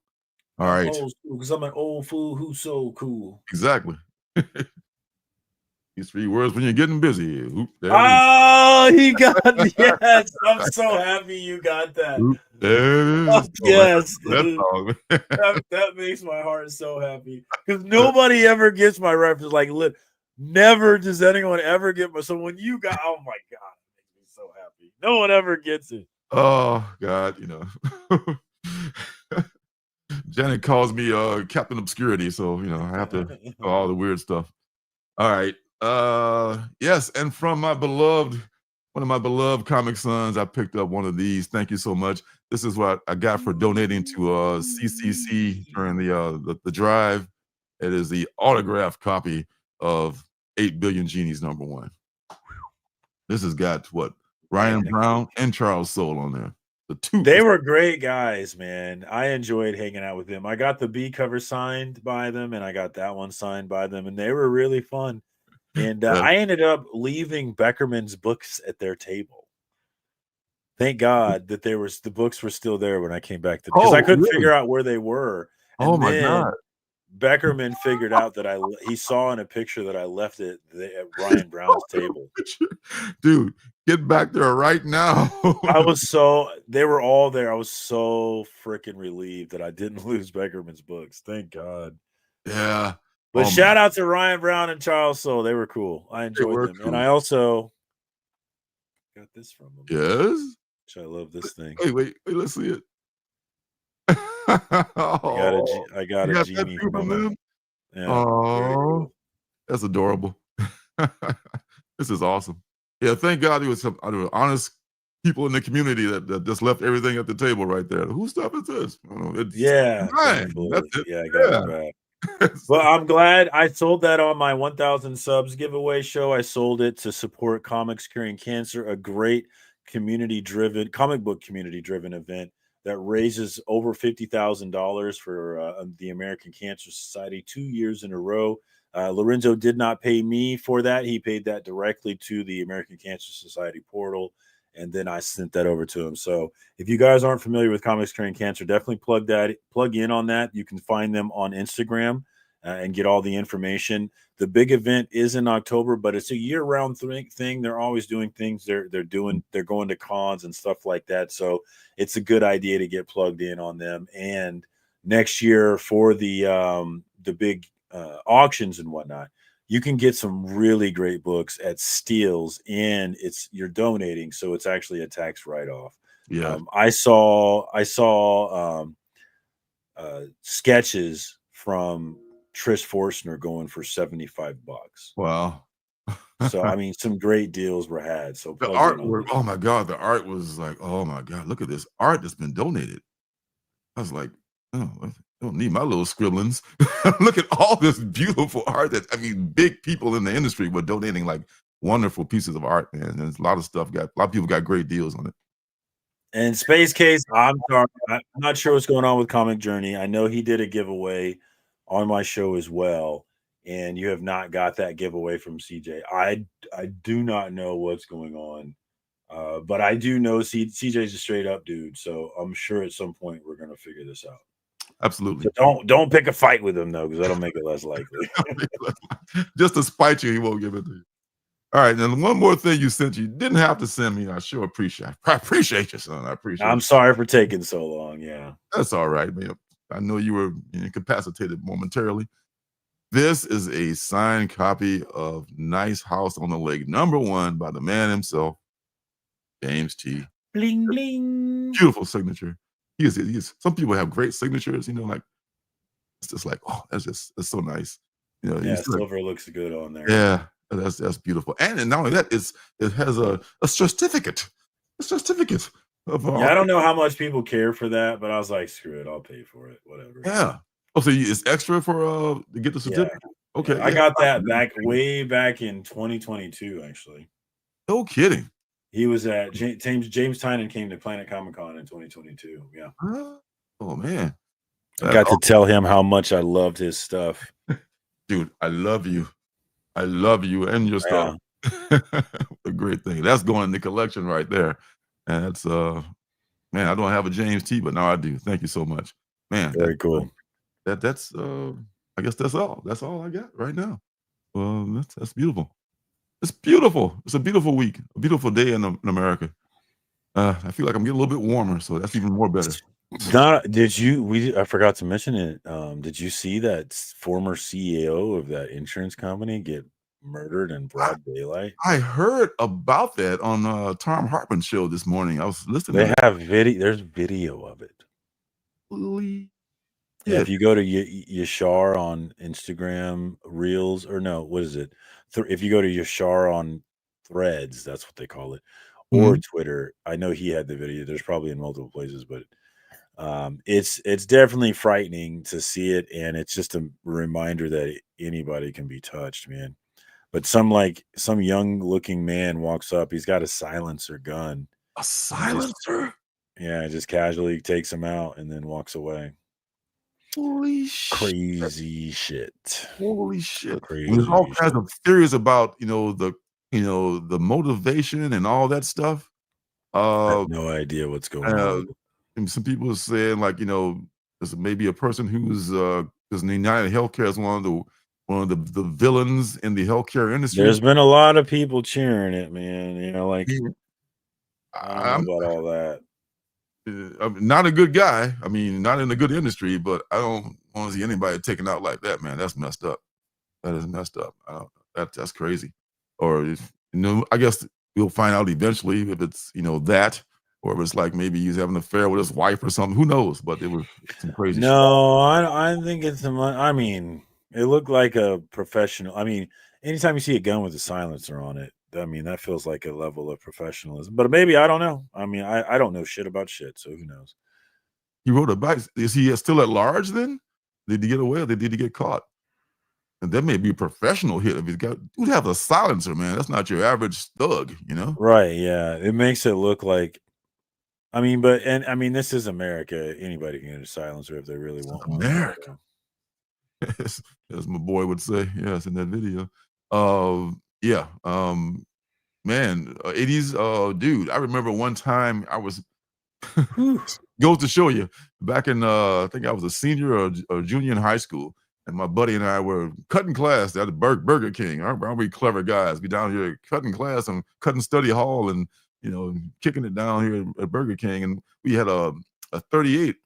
All right. Old school because I'm an old fool who's so cool. Exactly. These 3 words when you're getting busy. Oop, he got yes. I'm so happy you got that. Oop, there it is. Yes. That makes my heart so happy. Because nobody ever gets my reference. Like, never does anyone ever get my. So when you got, oh my God, it makes me so happy. No one ever gets it. Oh God, Janet calls me Captain Obscurity, so I have to know all the weird stuff. All right. Yes, and from one of my beloved comic sons, I picked up one of these. Thank you so much. This is what I got for donating to CCC during the drive. It is the autographed copy of 8 Billion Genies #1. This has got what? Ryan Brown and Charles Soule on there. The two. They were great guys, man. I enjoyed hanging out with them. I got the B cover signed by them, and I got that one signed by them, and they were really fun. And I ended up leaving Beckerman's books at their table. Thank God that the books were still there when I came back to, because I couldn't figure out where they were. And my God. Beckerman figured out that he saw in a picture that I left it at Ryan Brown's table. Dude, get back there right now. They were all there. I was so freaking relieved that I didn't lose Beckerman's books. Thank God. Yeah. But shout out to Ryan Brown and Charles Soule. They were cool. I enjoyed them. Cool. And I also got this from them. Yes. I love this thing. Wait, let's see it. I got a genie from them. Yeah, cool. That's adorable. This is awesome. Yeah, thank God there was some honest people in the community that just left everything at the table right there. Whose stuff is this? Yeah, mine. That's it. Yeah, I got it back. Well, I'm glad I sold that on my 1,000 subs giveaway show. I sold it to support Comics Curing Cancer, a great community-driven, comic book community-driven event that raises over $50,000 for the American Cancer Society 2 years in a row. Lorenzo did not pay me for that. He paid that directly to the American Cancer Society portal, and then I sent that over to him. So if you guys aren't familiar with Comics Curing Cancer, definitely plug in on that. You can find them on Instagram and get all the information. The big event is in October, but it's a year-round thing. They're always doing things. They're going to cons and stuff like that. So it's a good idea to get plugged in on them. And next year for the big auctions and whatnot, you can get some really great books at Steele's, and you're donating, so it's actually a tax write-off. Yeah, I saw sketches from Trish Forstner going for $75. Wow. So I mean, some great deals were had. So the artwork, oh my God, the art was like, oh my God, look at this art that's been donated. I was like, oh, I don't need my little scribblings. Look at all this beautiful art big people in the industry were donating like wonderful pieces of art, man. And there's a lot of people got great deals on it. And Space Case, I'm sorry, I'm not sure what's going on with Comic Journey. I know he did a giveaway on my show as well, and you have not got that giveaway from CJ. I do not know what's going on, but I do know CJ's a straight up dude, so I'm sure at some point we're going to figure this out. Absolutely. So don't pick a fight with him though, because that'll make it less likely. Just to spite you, he won't give it to you. All right, then one more thing you sent. You didn't have to send me. I sure appreciate. I appreciate you, son. I appreciate. I'm sorry for taking so long. Yeah, that's all right, man. I know you were incapacitated momentarily. This is a signed copy of Nice House on the Lake, #1 by the man himself, James T. Bling bling. Beautiful signature. He is. Some people have great signatures, like it's just like, oh, that's so nice. Yeah, silver looks good on there. Yeah, that's beautiful. And not only that, it has a certificate. A certificate of I don't know how much people care for that, but I was like, screw it, I'll pay for it. Whatever. Yeah. Oh, so it's extra for to get the certificate? Yeah. Okay. Yeah, I got that way back in 2022, actually. No kidding. He was at James Tynan came to Planet Comic-Con in 2022. Yeah. Oh man. I got to tell him how much I loved his stuff. Dude, I love you. I love you and your stuff. A great thing. That's going in the collection right there. And that's man, I don't have a James T, but now I do. Thank you so much. Man. Very cool. That's I guess that's all. That's all I got right now. Well, that's beautiful. It's beautiful. It's a beautiful week, a beautiful day in America. I feel like I'm getting a little bit warmer, so that's even more better. I forgot to mention it. Did you see that former CEO of that insurance company get murdered in broad daylight? I heard about that on Tom Hartman's show this morning. I was listening. They have video. There's video of it. Holy. Yeah, if you go to Yashar on Instagram Reels, or no, what is it? If you go to Yashar on Threads, that's what they call it, or Twitter. I know he had the video. There's probably in multiple places, but It's definitely frightening to see it, and it's just a reminder that anybody can be touched, man. But some young looking man walks up. He's got a silencer gun. A And just silencer? just casually takes him out and then walks away. Holy shit. Crazy shit. Holy shit. And there's Crazy all kinds shit. of theories about, the motivation and all that stuff. I have Uh, no idea what's going uh, on. and some people are saying, like, there's maybe a person who's, because United Healthcare is one of the villains in the healthcare industry. There's been a lot of people cheering it, man. Like Yeah. I don't know I'm about all that. I'm not a good guy. I mean, not in a good industry, but I don't want to see anybody taken out like that, man. That's messed up. That is messed up. I don't, that's crazy. Or if, I guess we'll find out eventually if it's that, or if it's like maybe he's having an affair with his wife or something. Who knows? But it was some crazy shit. No, I think it's I mean, it looked like a professional. I mean, anytime you see a gun with a silencer on it, I mean, that feels like a level of professionalism. But maybe I don't know. I mean, I don't know shit about shit, so who knows? He rode a bike. Is he still at large then? Did he get away or did he get caught? And that may be a professional hit if he's got. Dude, have a silencer, man. That's not your average thug, Right? Yeah, it makes it look like. I mean, I mean, this is America. Anybody can get a silencer if they really want one. America. So. as my boy would say, yes, in that video. Yeah. Man, 80s, dude. I remember one time I was goes to show you back in I think I was a senior or junior in high school, and my buddy and I were cutting class at the Burger King. Aren't we clever guys? We down here cutting class and cutting study hall and kicking it down here at Burger King, and we had a 38.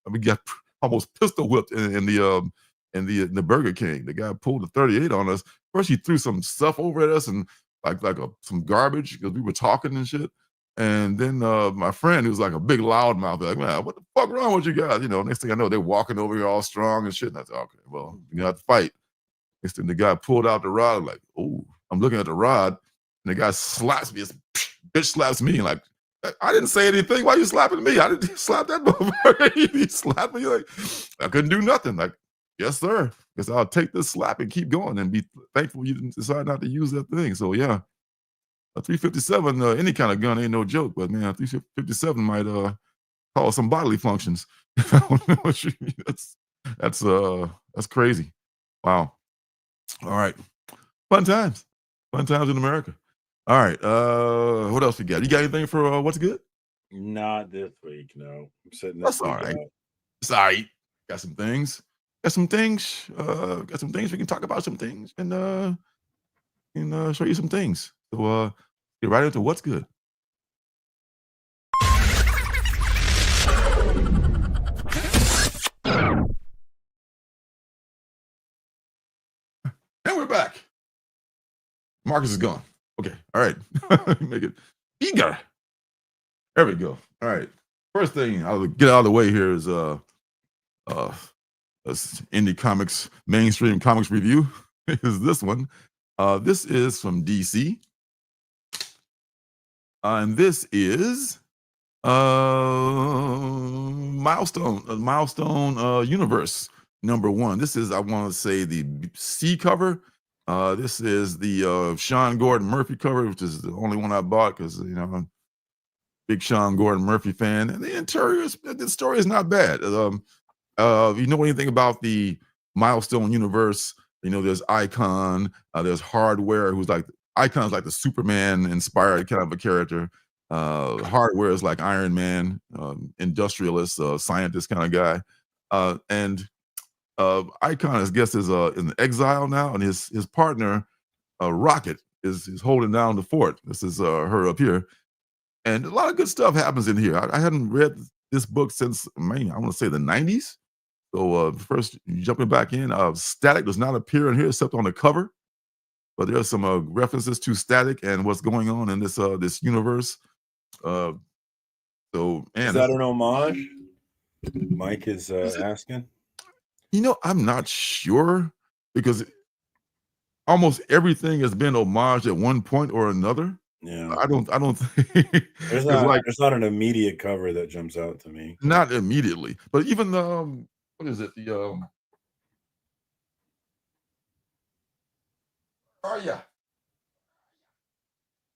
We got almost pistol whipped in the Burger King. The guy pulled a 38 on us. First, he threw some stuff over at us and some garbage because we were talking and shit. And then my friend, who was like a big loudmouth, like, man, what the fuck wrong with you guys? Next thing I know, they're walking over here all strong and shit. And I said, okay, well, you got to fight. Next thing the guy pulled out the rod, I'm like, oh, I'm looking at the rod, and the guy slaps me. This bitch slaps me, like, I didn't say anything. Why are you slapping me? I didn't slap that motherfucker. He slapped me, like, I couldn't do nothing. Like, yes, sir. Guess I'll take this slap and keep going and be thankful you didn't decide not to use that thing. So yeah, a 357, any kind of gun ain't no joke, but man, a 357 might cause some bodily functions. I don't know what you mean. That's crazy. Wow. All right. Fun times in America. All right. What else we got? You got anything for what's good? Not this week, no. I'm setting That's this all week right. out. It's all right. Got some things. Got some things we can talk about, some things, and show you some things. So get right into what's good. And we're back. Marcus is gone. Okay. All right. Make it eager. There we go. All right. First thing I'll get out of the way here is indie comics, mainstream comics review is this one. This is from DC. And this is Milestone Universe #1. This is, I want to say, the C cover. This is the Sean Gordon Murphy cover, which is the only one I bought because I'm a big Sean Gordon Murphy fan. And the story is not bad. You know anything about the Milestone universe? There's Icon, there's Hardware, who's like Icon's like the Superman inspired kind of a character. Hardware is like Iron Man, industrialist, scientist kind of guy. And Icon, I guess, is in exile now, and his partner, Rocket, is holding down the fort. This is her up here. And a lot of good stuff happens in here. I hadn't read this book since, I want to say the 90s. So first, jumping back in, Static does not appear in here except on the cover. But there are some references to Static and what's going on in this universe. So, man, Is that an homage? Mike is asking. I'm not sure because almost everything has been homaged at one point or another. Yeah. I don't think There's because not like there's not an immediate cover that jumps out to me. not immediately, but even what is it? The oh yeah,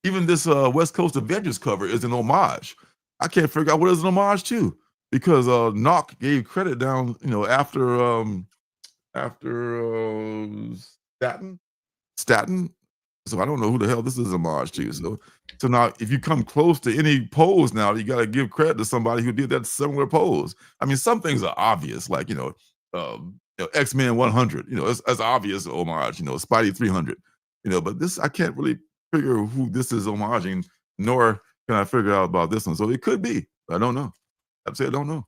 even this West Coast Avengers cover is an homage. I can't figure out what it's an homage to because Knock gave credit down, after Staten. So I don't know who the hell this is a homage to. So now if you come close to any pose now, you got to give credit to somebody who did that similar pose. I mean, some things are obvious, like X-Men 100. It's obvious homage. Spidey 300. But this I can't really figure who this is homaging, nor can I figure out about this one. So it could be. I don't know. I'd say I don't know.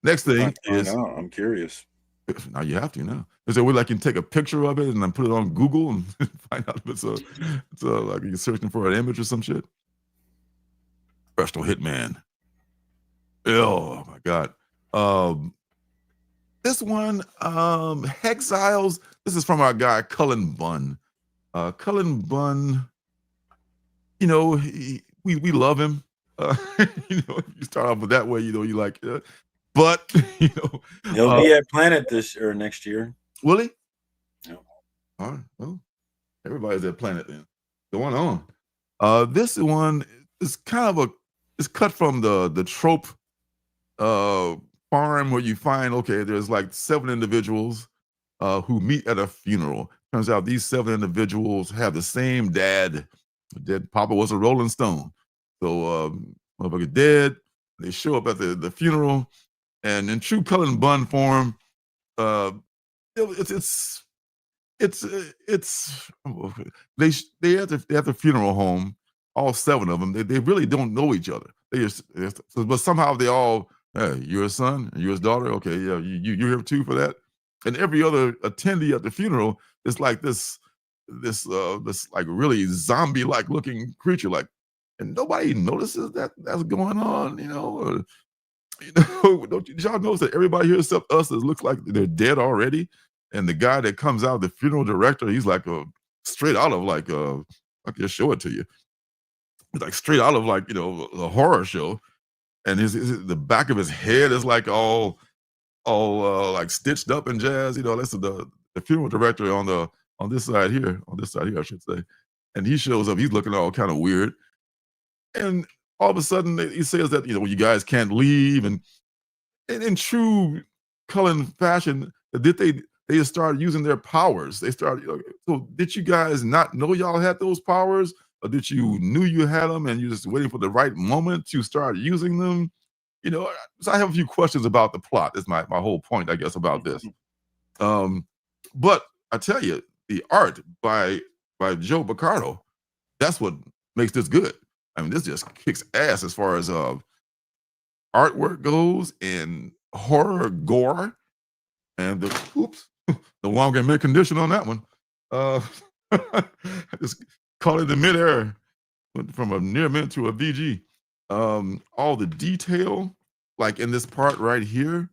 Next thing I is know. I'm curious. now you have to now. Is there a way I can take a picture of it and then put it on Google and find out if it's like you're searching for an image or some shit? Professional Hitman. Oh my god. This one, Hexiles. This is from our guy Cullen Bunn. Cullen Bunn. We love him. If you start off with that way, you like. But He'll be at Planet this or next year. Will he? No. All right. Well, everybody's at Planet then. Going on. This one is kind of it's cut from the trope farm where you find there's like 7 individuals who meet at a funeral. Turns out these 7 individuals have the same dad. Dead Papa was a Rolling Stone. So motherfucker dead. They show up at the funeral. And in true Cullen Bunn form, it's they at the funeral home, all 7 of them. They really don't know each other. But somehow they all, hey, you're his son, and you're his daughter. Okay, yeah, you're here too for that. And every other attendee at the funeral is like this like really zombie-like looking creature, and nobody notices that's going on, or, don't y'all notice that everybody here except us looks like they're dead already? And the guy that comes out, the funeral director, he's like straight out of I can show it to you. He's like straight out of a horror show. And the back of his head is like all like stitched up and jazz. That's the funeral director on this side here, I should say. And he shows up, he's looking all kind of weird. And all of a sudden he says that, you guys can't leave. And in true Cullen fashion, they just started using their powers. They started, so did you guys not know y'all had those powers? Or did you knew you had them and you're just waiting for the right moment to start using them? So I have a few questions about the plot. That's my whole point, I guess, about this. But I tell you, the art by Joe Picardo, that's what makes this good. I mean, this just kicks ass as far as artwork goes and horror gore. And the longer mid condition on that one. I just caught it in midair, went from a near mint to a VG. All the detail, like in this part right here,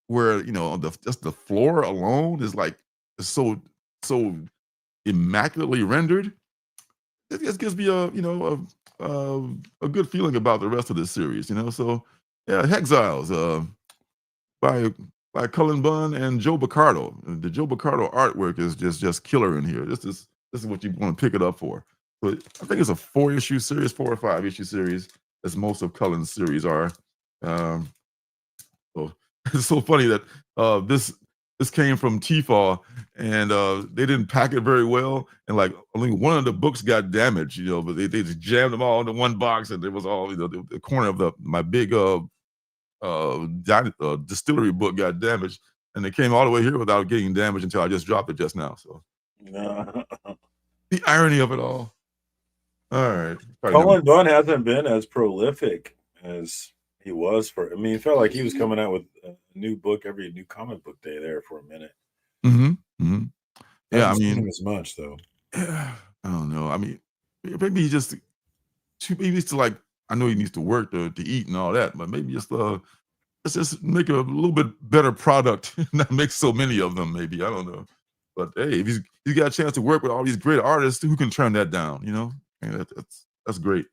where just the floor alone is like so immaculately rendered. It just gives me a good feeling about the rest of this series. So yeah, Hexiles by Cullen Bunn and Joe Picardo. The Joe Picardo artwork is just killer in here. This is what you want to pick it up for. But I think it's a 4-issue series, 4 or 5-issue series, as most of Cullen's series are. So it's so funny that this came from Tfaw, and they didn't pack it very well, and like only one of the books got damaged, but they just jammed them all into one box, and it was all the corner of my big distillery book got damaged, and it came all the way here without getting damaged until I just dropped it just now. So the irony of it all. All right, Cullen Bunn hasn't been as prolific as he was it felt like he was coming out with a new book every new comic book day there for a minute. Yeah, I mean, as much though. I don't know. I mean, maybe he just needs to I know he needs to work to eat and all that, but maybe just let's just make a little bit better product, not make so many of them. Maybe, I don't know. But hey, if he's got a chance to work with all these great artists, who can turn that down? You know, and that's great.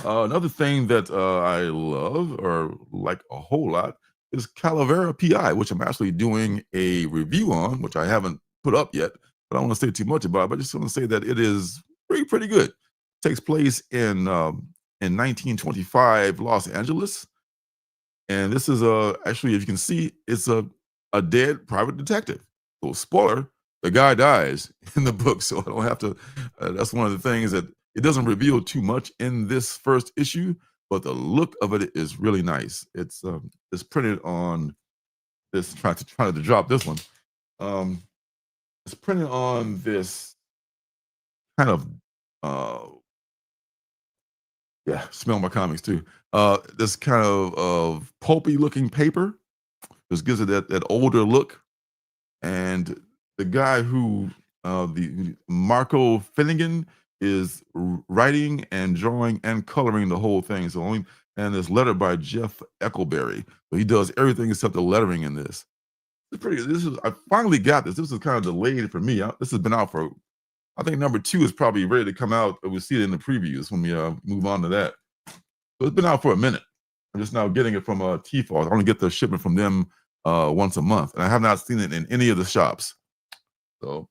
Another thing that I love or like a whole lot is Calavera PI, which I'm actually doing a review on, which I haven't put up yet, but I don't want to say too much about it. But I just want to say that it is pretty good. Takes place in 1925 Los Angeles, and this is actually, if you can see, it's a dead private detective. So spoiler, the guy dies in the book, so I don't have to. That's one of the things that it doesn't reveal too much in this first issue, but the look of it is really nice. It's printed on this. Trying to drop this one. It's printed on this kind of yeah, smell my comics too. This kind of pulpy looking paper. Just gives it that older look. And the guy who the Marco Finnegan is writing and drawing and coloring the whole thing. So and it's lettered by Jeff Eckleberry. So he does everything except the lettering in this. It's pretty. I finally got this. This is kind of delayed for me. This has been out for. I think number 2 is probably ready to come out. We'll see it in the previews when we move on to that. So it's been out for a minute. I'm just now getting it from T-Falls. I only get the shipment from them once a month, and I have not seen it in any of the shops. So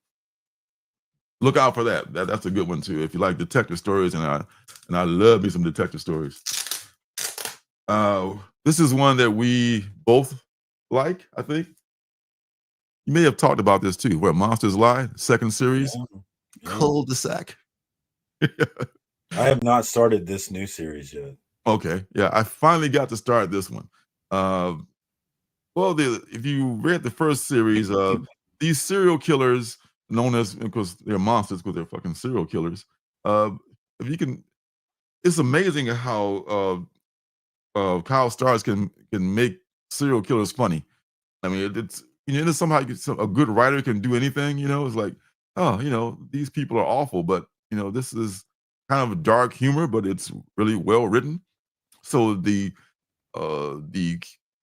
look out for that. That's a good one too. If you like detective stories, and I love me some detective stories. This is one that we both like. I think you may have talked about this too. Where Monsters Lie, second series, Cul-de-sac. I have not started this new series yet. Okay, yeah, I finally got to start this one. Well, if you read the first series, these serial killers, known as, because they're monsters, because they're fucking serial killers. If you can, it's amazing how Kyle Starks can make serial killers funny. I mean, it's somehow a good writer can do anything. You know, it's like, oh, these people are awful, but this is kind of dark humor, but it's really well written. So the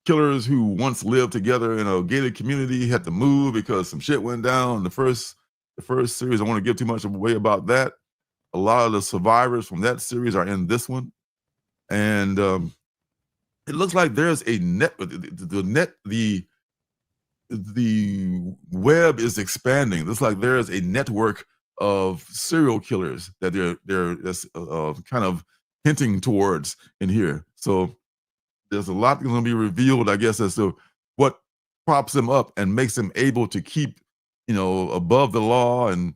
killers who once lived together in a gated community had to move because some shit went down. The first series, I don't want to give too much away about that. A lot of the survivors from that series are in this one, and it looks like there's a net. The web is expanding. It looks like there's a network of serial killers that they're kind of hinting towards in here. So there's a lot going to be revealed, I guess, as to what props them up and makes them able to keep, above the law and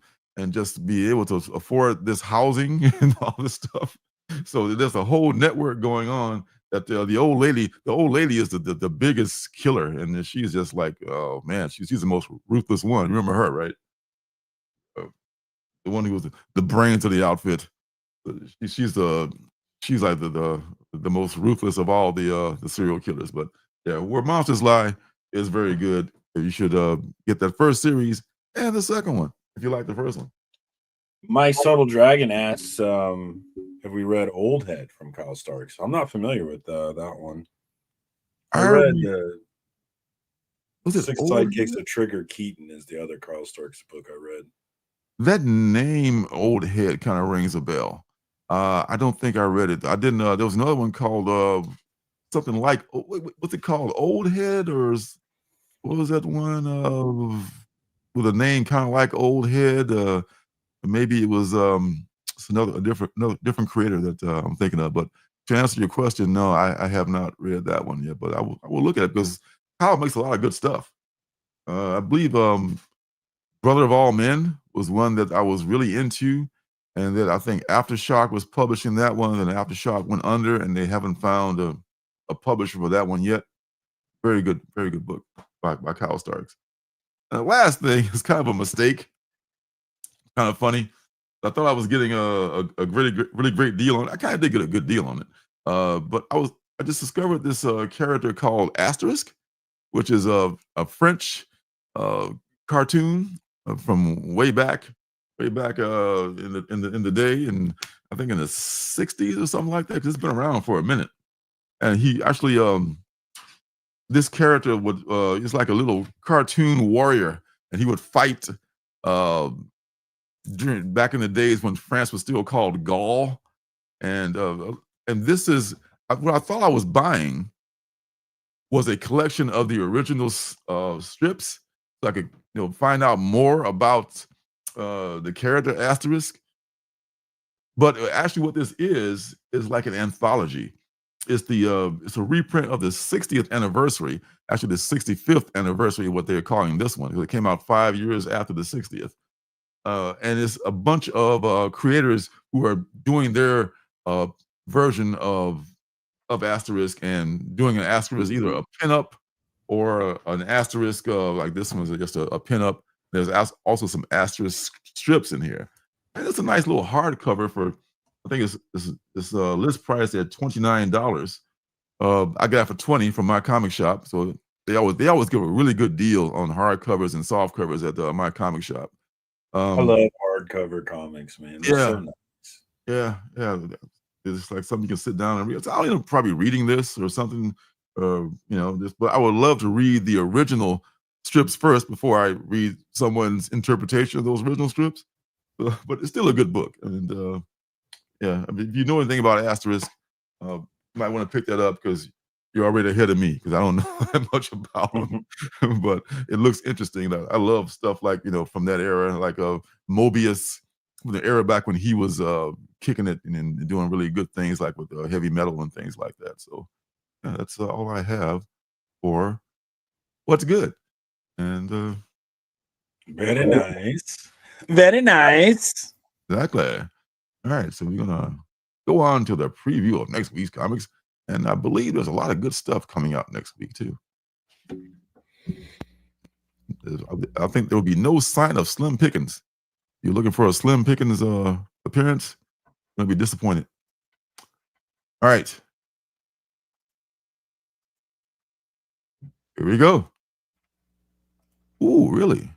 just be able to afford this housing and all this stuff. So there's a whole network going on that the old lady is the biggest killer, and she's just like, oh man, she's the most ruthless one. You remember her, right? The one who was the brains of the outfit. She's like the most ruthless of all the serial killers. But yeah, Where Monsters Lie is very good. You should get that first series and the second one if you like the first one. Mike Subtle Dragon asks, have we read Old Head from Kyle Starks? I'm not familiar with that one. I read Six Sidekicks of Trigger Keaton is the other Kyle Starks book I read. That name Old Head kind of rings a bell. I don't think I read it. I didn't. There was another one called something like, what's it called? Old Head, or what was that one with a name kind of like Old Head? Maybe it was it's another different creator that I'm thinking of. But to answer your question, no, I have not read that one yet. But I will look at it because Kyle makes a lot of good stuff. I believe Brother of All Men was one that I was really into. And then I think Aftershock was publishing that one, and Aftershock went under, and they haven't found a publisher for that one yet. Very good book by Kyle Starks. And the last thing is kind of a mistake, kind of funny. I thought I was getting a really great deal on it. I kind of did get a good deal on it, but I just discovered this character called Asterisk, which is a French cartoon from way back in the day, and I think in the 60s or something like that, because it's been around for a minute. And he actually this character would is like a little cartoon warrior and he would fight back in the days when France was still called Gaul, and this is what I thought I was buying was a collection of the original strips, so I could find out more about the character Asterisk. But actually, what this is like an anthology. It's a reprint of the 60th anniversary, actually the 65th anniversary of what they're calling this one, because it came out 5 years after the 60th. And it's a bunch of creators who are doing their version of Asterisk and doing an Asterisk, either a pinup or an Asterisk. Like this one is just a pinup. There's also some Asterisk strips in here. And it's a nice little hardcover for, I think it's list price at $29. I got it for 20 from my comic shop. So they always give a really good deal on hardcovers and soft covers at my comic shop. I love hardcover comics, man. They're so nice. Yeah. It's like something you can sit down and read. So I'll end up probably reading this or something, but I would love to read the original strips first before I read someone's interpretation of those original strips. But it's still a good book. And I mean, if you know anything about Asterisk, you might want to pick that up because you're already ahead of me because I don't know that much about them. But it looks interesting. I love stuff like, from that era, like Mobius, from the era back when he was kicking it and doing really good things like with heavy metal and things like that. So that's all I have for what's good. And very nice. Very nice. Exactly. All right, so we're gonna go on to the preview of next week's comics, and I believe there's a lot of good stuff coming out next week too. I think there will be no sign of Slim Pickens. You're looking for a Slim Pickens appearance, you're gonna be disappointed. All right, here we go. Ooh, really?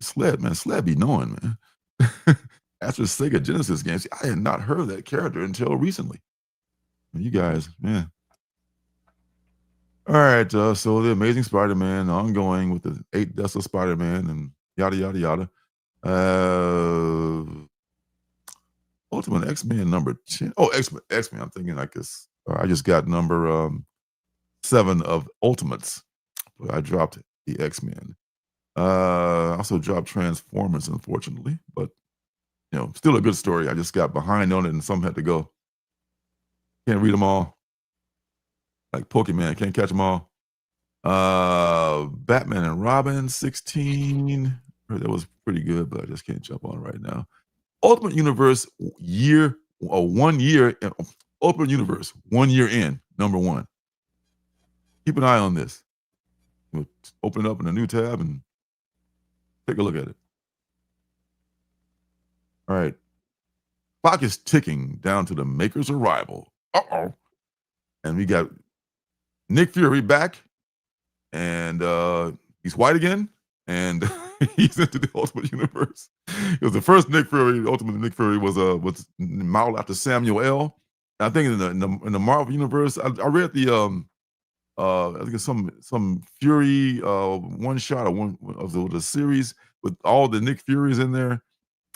Sled, man. Sled be knowing, man. After Sega Genesis games, I had not heard of that character until recently. You guys, man. All right, so the Amazing Spider-Man ongoing with the 8 Deaths of Spider-Man and yada yada yada. Ultimate X-Men number 10. Oh, X-Men. I'm thinking like this. I just got number 7 of Ultimates. But I dropped the X-Men. I also dropped Transformers, unfortunately, but still a good story. I just got behind on it and some had to go. Can't read them all. Like Pokemon, can't catch them all. Batman and Robin 16. That was pretty good, but I just can't jump on right now. Ultimate Universe 1 year. Ultimate Universe 1 year in, number 1. Keep an eye on this. We'll open it up in a new tab and take a look at it. All right. Clock is ticking down to the Maker's arrival. Uh-oh. And we got Nick Fury back, and he's white again, and he's into the Ultimate Universe. It was the first Nick Fury. Ultimate Nick Fury was modeled after Samuel L. I think in the Marvel Universe, I read the I think it's some Fury one shot or one of the series with all the Nick Furies in there,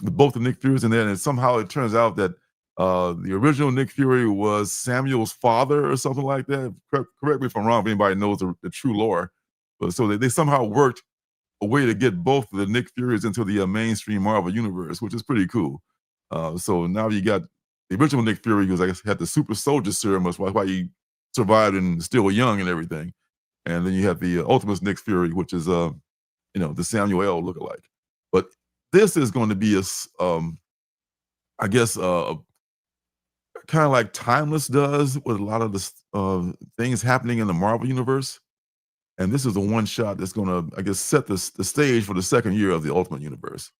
with both the Nick Furies in there, and somehow it turns out that the original Nick Fury was Samuel's father or something like that. Correct me if I'm wrong, if anybody knows the true lore. But so they somehow worked a way to get both of the Nick Furies into the mainstream Marvel universe, which is pretty cool. So now you got the original Nick Fury, who I guess had the super soldier serum, that's why he survived and still young and everything. And then you have the Ultimate Nick Fury, which is the Samuel L. lookalike. But this is going to be I guess kind of like Timeless does with a lot of the things happening in the Marvel universe. And this is a one shot that's going to, I guess, set the stage for the second year of the Ultimate Universe.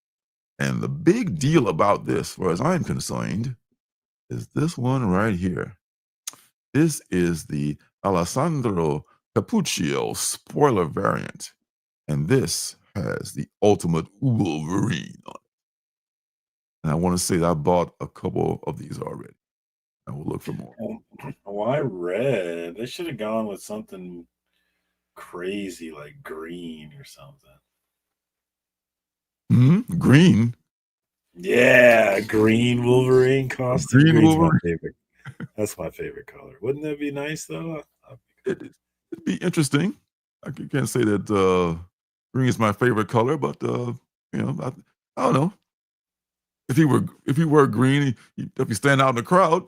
And the big deal about this, as far as I'm concerned, is this one right here. This is the Alessandro Capuccio spoiler variant. And this has the Ultimate Wolverine on it. And I want to say that I bought a couple of these already. I will look for more. Why red? They should have gone with something crazy like green or something. green. Yeah, green Wolverine costume. Green Green's Wolverine. my favorite. That's my favorite color. Wouldn't that be nice though? It'd be interesting. I can't say that green is my favorite color, but you know, I don't know. If he were green, he'd definitely stand out in the crowd.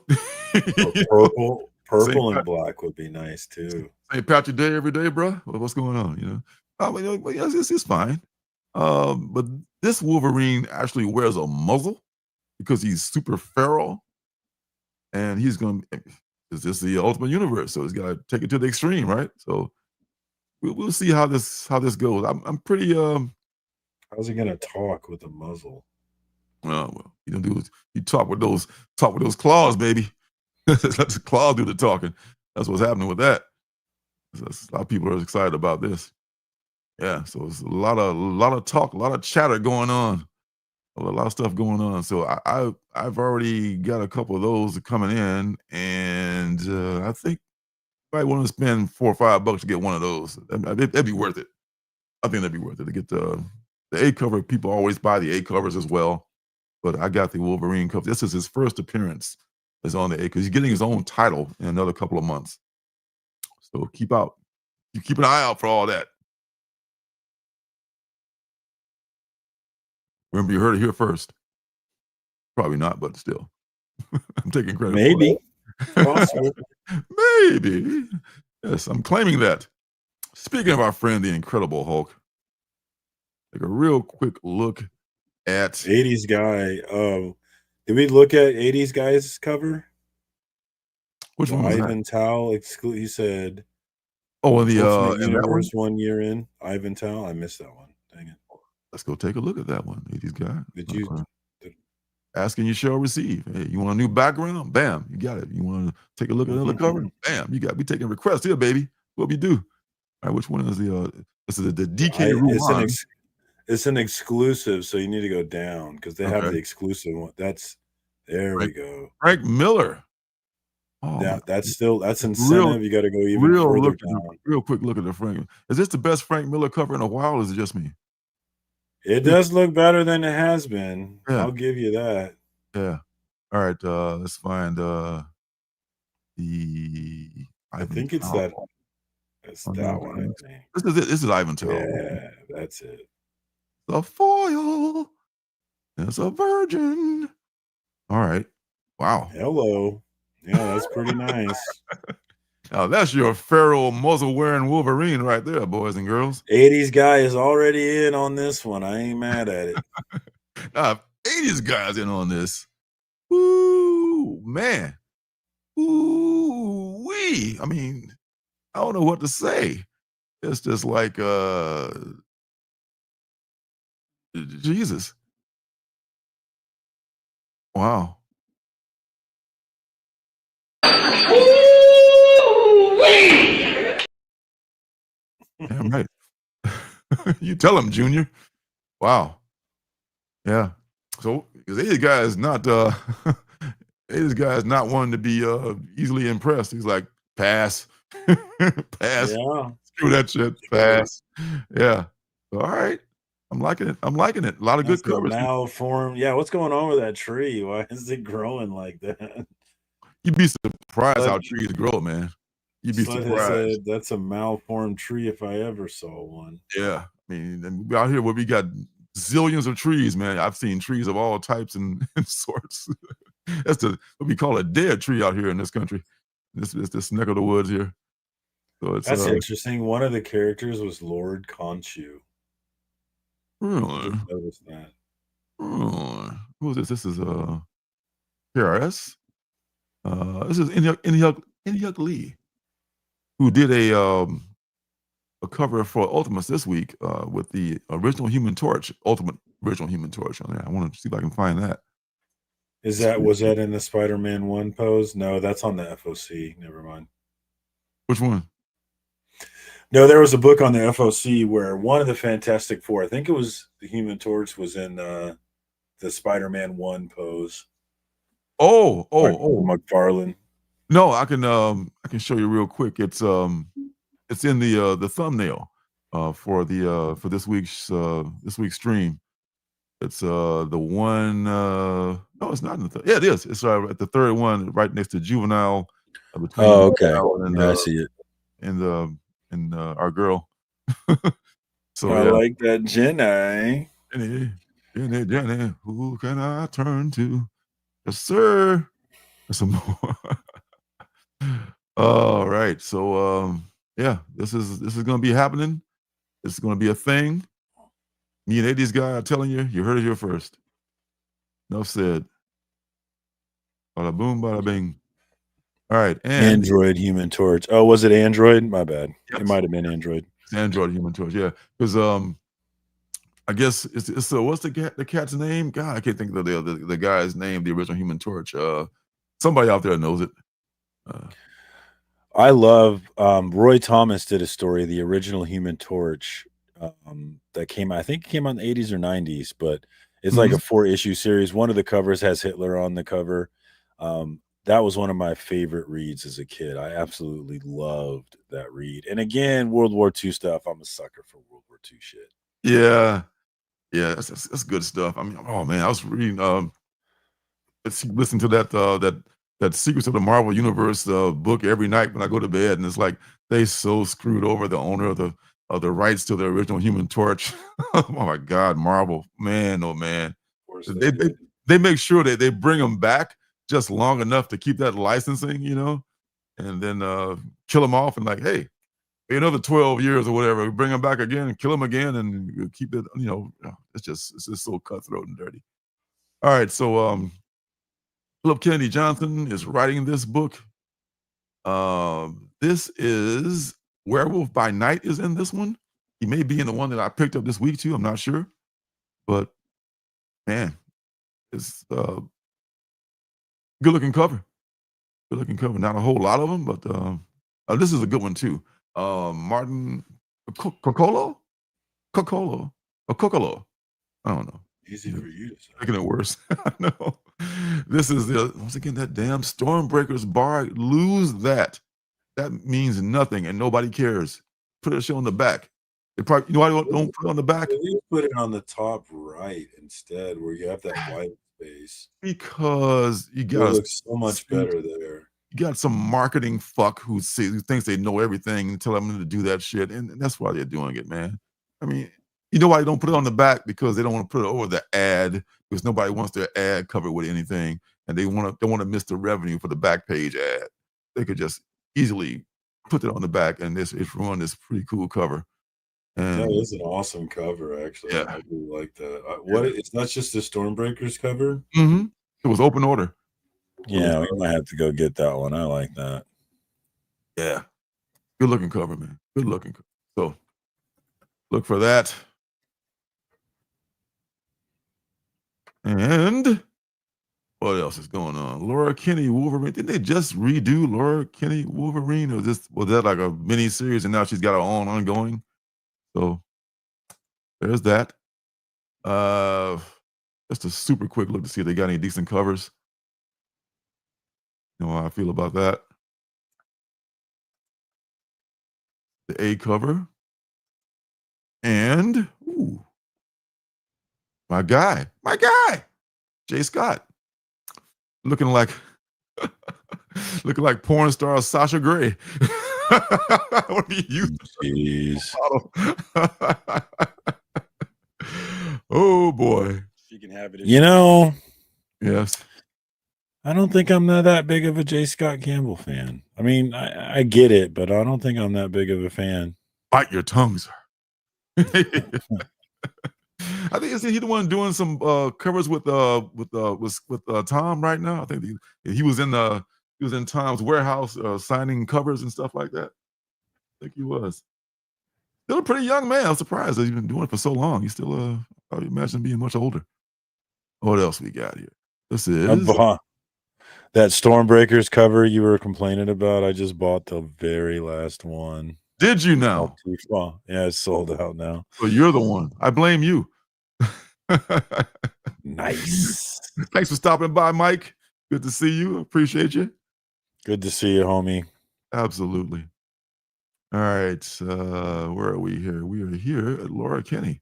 Or purple Same and black would be nice too. St. Patrick Day every day, bro. What's going on? You know, yeah, it's fine. But this Wolverine actually wears a muzzle because he's super feral, and he's going. Is this the Ultimate Universe? So he's got to take it to the extreme, right? So we'll see how this goes. I'm pretty How's he gonna talk with a muzzle? well, you don't do you talk with those claws, baby. Let the claws do the talking. That's what's happening with that. A lot of people are excited about this. Yeah, so it's a lot of talk, a lot of chatter going on, a lot of stuff going on. So I've already got a couple of those coming in, and I think I want to spend $4 or $5 to get one of those. That'd be worth it. I think that'd be worth it to get the A cover. People always buy the A covers as well, but I got the Wolverine cover. This is his first appearance is on the A because he's getting his own title in another couple of months. So keep an eye out for all that. Remember, you heard it here first. Probably not, but still, I'm taking credit. Maybe. For Possible. Maybe. Yes, I'm claiming that. Speaking of our friend, the Incredible Hulk, take a real quick look at 80s guy. Did we look at 80s guy's cover? Which one was Ivan that? Tao he said, Oh, the Ultimate in that one? Universe 1 year in. Ivan Tao. I missed that one. Dang it. Let's go take a look at that one. 80s guy. Did you? Asking you shall receive. Hey, you want a new background? Bam, you got it. You want to take a look at another cover? Bam, you got me taking requests here, baby. What we do? All right, which one is the? This is the DK Ruan. It's an exclusive, so you need to go down because they have the exclusive one. There we go. Frank Miller. Oh, that's incentive. You got to go even further down. Real quick look at the Frank. Is this the best Frank Miller cover in a while, or is it just me? It does look better than it has been. Yeah. I'll give you that. Yeah. All right. Let's find the. I think it's that. It's that one. I think. This is it. This is Ivan Tao. Yeah, that's it. The foil. It's a virgin. All right. Wow. Hello. Yeah, that's pretty nice. Now that's your feral muzzle wearing Wolverine right there, boys and girls. 80s guy is already in on this one. I ain't mad at it. Now, 80s guys in on this. Ooh, man. Ooh, wee. I mean, I don't know what to say. It's just like Jesus. Wow. Damn right. You tell him, Junior. Wow. Yeah. So this guy is not this guy is not one to be easily impressed. He's like, pass. Pass. Yeah. Screw that shit. Pass. Yeah. All right. I'm liking it. I'm liking it. A lot of good covers. Malformed. Yeah, what's going on with that tree? Why is it growing like that? You'd be surprised how trees grow, man. You'd be surprised. That's a malformed tree if I ever saw one. Yeah. I mean, out here where we got zillions of trees, man. I've seen trees of all types and sorts. That's what we call a dead tree out here in this country. This neck of the woods here. So it's that's interesting. One of the characters was Lord Khonshu. Really? Notice that. Who is this? This is KRS. This is Inhyuk Lee, who did a cover for Ultimates this week with the original Human Torch, Ultimate original Human Torch on there. I want to see if I can find that. Was that in the Spider-Man 1 pose? No, that's on the FOC. Never mind. Which one? No, there was a book on the FOC where one of the Fantastic Four, I think it was the Human Torch, was in the Spider-Man 1 pose. Oh, McFarlane. No, I can show you real quick. It's in the thumbnail for this week's stream. It's the one. No, it's not in the third. Yeah, it is. It's at the third one, right next to Juvenile, between Oh, okay. Juvenile and Yeah, I see it. our girl. So I yeah. like that Jenny. Jenny, who can I turn to? Yes, sir. Some more. All right. So yeah, this is gonna be happening. This is gonna be a thing. Me and Eddie's guy are telling you, you heard it here first. Enough said. Bada boom, bada bing. All right, and Android Human Torch. Oh, was it Android? My bad. yes, It might have been Android. it's Android Human Torch, yeah. Because I guess it's what's the cat's name? God, I can't think of the guy's name, the original Human Torch. Somebody out there knows it. I love Roy Thomas did a story, the original Human Torch, that came out, I think it came out in the 80s or 90s, but it's like a 4-issue series. One of the covers has Hitler on the cover. That was one of my favorite reads as a kid. I absolutely loved that read. And again, World War II stuff. I'm a sucker for World War II shit. Yeah, that's good stuff. I mean, oh man, I was reading listen to that Secrets of the Marvel Universe book every night when I go to bed, and it's like they so screwed over the owner of the rights to the original Human Torch. Oh my God, Marvel, man, oh man, they make sure that they bring them back just long enough to keep that licensing, and then kill them off and like, hey, another 12 years or whatever, bring them back again, kill them again, and keep it. It's just so cutthroat and dirty. All right, so Philip Kennedy Johnson is writing this book. This is Werewolf by Night is in this one. He may be in the one that I picked up this week too. I'm not sure, but man, it's good looking cover. Good looking cover. Not a whole lot of them, but this is a good one too. Martin Cocolo, or Cocolo. I don't know. Easy for you to say. Making it worse. I know. This is once again that damn Stormbreakers bar. Lose that. That means nothing, and nobody cares. Put a show on the back. They probably, why don't put it on the back? At least put it on the top right instead, where you have that white space. Because you It got looks so much better there. You got some marketing fuck who thinks they know everything and tell them to do that shit, and that's why they're doing it, man. I mean, you know why they don't put it on the back? Because they don't want to put it over the ad, because nobody wants their ad covered with anything, and they want to miss the revenue for the back page ad. They could just easily put it on the back, and it's ruined this pretty cool cover. And That is an awesome cover, actually. Yeah. I really like that. It's not just the Stormbreakers cover. It was open order. Yeah, we might have to go get that one. I like that. Yeah, good looking cover, man. Good looking. So look for that. And what else is going on? Laura Kinney Wolverine. Didn't they just redo Laura Kinney Wolverine? Or was that like a mini series and now she's got her own ongoing? So there's that. Just a super quick look to see if they got any decent covers. You know how I feel about that. The A cover. And ooh, my guy, Jay Scott. Looking like porn star Sasha Grey. What do you use? Oh boy. She can have it. Yes. I don't think I'm that big of a J. Scott Campbell fan. I mean, I get it, but I don't think I'm that big of a fan. Bite your tongue, sir. I think he the one doing some covers with Tom right now. I think he was in Tom's warehouse signing covers and stuff like that. I think he was. Still a pretty young man. I'm surprised that he's been doing it for so long. He's still I would imagine being much older. What else we got here? This is that Stormbreakers cover you were complaining about. I just bought the very last one. Did you now? Yeah, it's sold out now. So you're the one. I blame you. Nice. Thanks for stopping by, Mike. Good to see you. Appreciate you. Good to see you, homie. Absolutely. All right. Where are we here? We are here at Laura Kinney.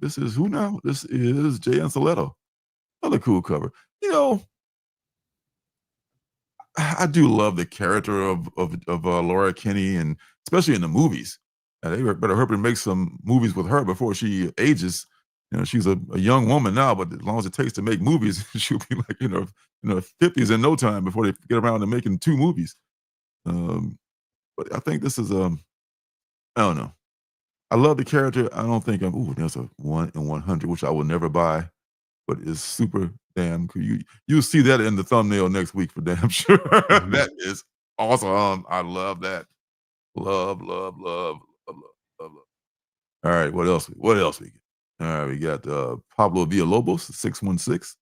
This is who now? This is Jay Anceletto. Another cool cover. You know, I do love the character of Laura Kinney, and especially in the movies. They better hurry make some movies with her before she ages. You know, she's a young woman now, but as long as it takes to make movies, she'll be like in her 50s in no time before they get around to making 2 movies. But I think this is I don't know. I love the character. I don't think there's a 1 in 100, which I will never buy, but it's super damn cool. You'll see that in the thumbnail next week for damn sure. That is awesome. I love that. Love, love, love, love, love, love, love. All right, what else? What else we get? All right, we got Pablo Villalobos, 616.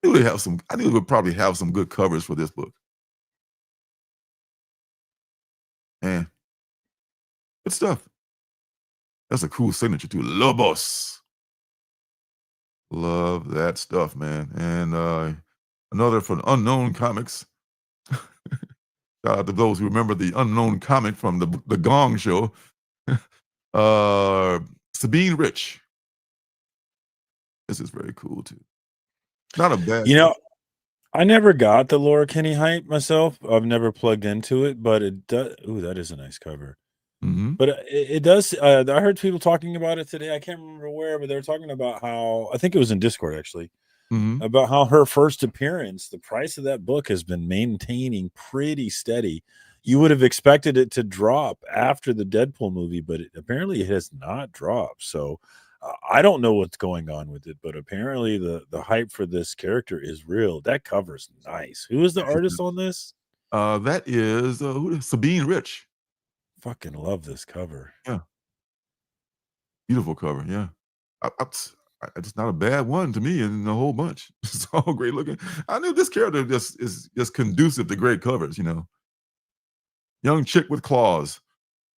I knew we would probably have some good covers for this book. And good stuff. That's a cool signature too. Lobos. Love that stuff, man. And another from Unknown Comics. Shout out to those who remember the Unknown Comic from the Gong Show. Sabine Rich. This is very cool too. Not a bad. You know, I never got the Laura Kinney hype myself. I've never plugged into it, but it does. Ooh, that is a nice cover. But it does. I heard people talking about it today. I can't remember where, but they were talking about how, I think it was in Discord actually, about how her first appearance, the price of that book has been maintaining pretty steady. You would have expected it to drop after the Deadpool movie, but apparently it has not dropped. So I don't know what's going on with it, but apparently the hype for this character is real. That cover's nice. Who is the artist on this? That is Sabine Rich. Fucking love this cover. Yeah. Beautiful cover. Yeah. It's not a bad one to me in the whole bunch. It's all great looking. I knew this character is just conducive to great covers, you know. Young chick with claws.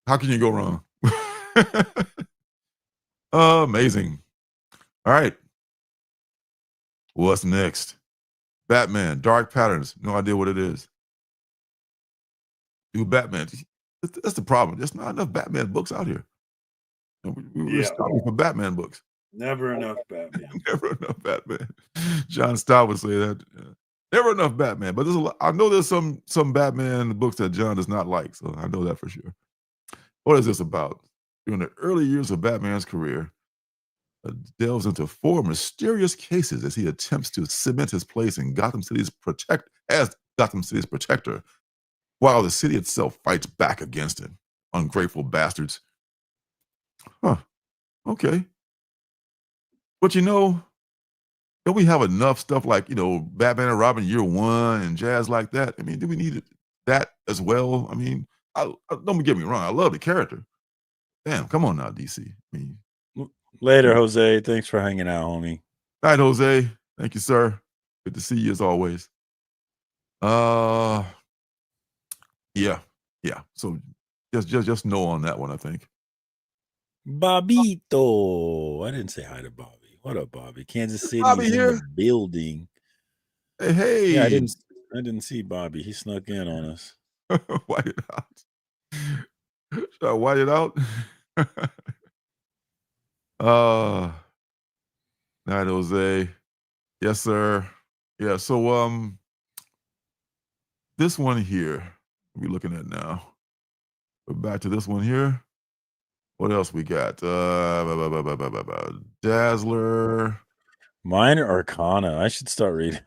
How can you go wrong? Amazing. All right. What's next? Batman, Dark Patterns. No idea what it is. Do Batman. That's the problem. There's not enough Batman books out here. We're starting for Batman books. Never enough Batman. Never enough Batman. John Stott would say that. Never enough Batman. But there's a lot. I know there's some Batman books that John does not like, so I know that for sure. What is this about? During the early years of Batman's career, delves into 4 mysterious cases as he attempts to cement his place in Gotham City's protector, while the city itself fights back against him. Ungrateful bastards. Huh. Okay. But you know, don't we have enough stuff like, you know, Batman and Robin Year One and jazz like that? I mean, do we need that as well? I mean, don't get me wrong. I love the character. Damn, come on now, DC. I mean, later, Jose. Thanks for hanging out, homie. Night, Jose. Thank you, sir. Good to see you as always. Yeah. So just no on that one, I think. Bobito. I didn't say hi to Bobby. What up, Bobby? Kansas City Bobby in here? the building. Hey. Yeah, I didn't see Bobby. He snuck in on us. White it out. Should I white it out? Night, Jose. Yes, sir. Yeah, so this one here we're looking at now. We're back to this one here. What else we got? Dazzler. Minor Arcana. I should start reading.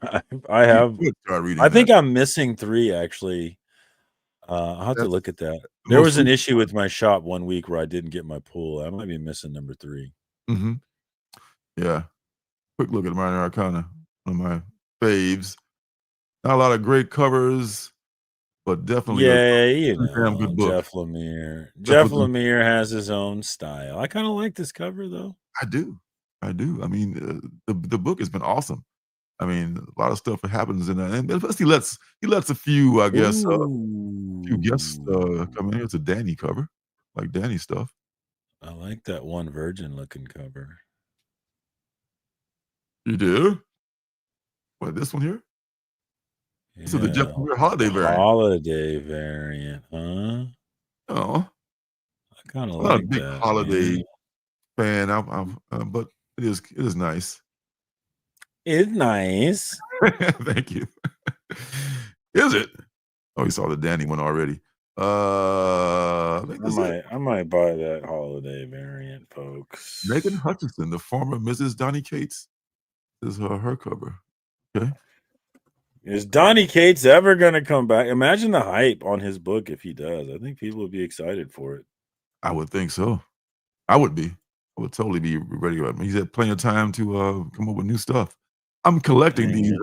I think I'm missing 3 actually. I'll have to look at that. There was an issue with my shop one week where I didn't get my pool. I might be missing number 3. Yeah. Quick look at Minor Arcana. One of my faves. Not a lot of great covers, but definitely you know, damn good book. Jeff Lemire. Jeff Lemire has his own style. I kind of like this cover though. I do. I mean, the book has been awesome. I mean, a lot of stuff that happens in that, and plus he lets a few, I guess, few guests come in here. It's a Danny cover, like Danny stuff. I like that one virgin looking cover. You do? What, this one here? Yeah. This is the Jeff Lemire holiday variant. Holiday variant, huh? Oh, I kind of not like a big that, holiday man. fan. But it is nice. It's nice. Thank you. Is it? Oh, you saw the Danny one already. I think this is it. I might buy that holiday variant, folks. Megan Hutchinson, the former Mrs. Donny Cates, is her cover. Okay. Is Donny Cates ever going to come back? Imagine the hype on his book if he does. I think people would be excited for it. I would think so. I would be. I would totally be ready. He's had plenty of time to come up with new stuff. I'm collecting these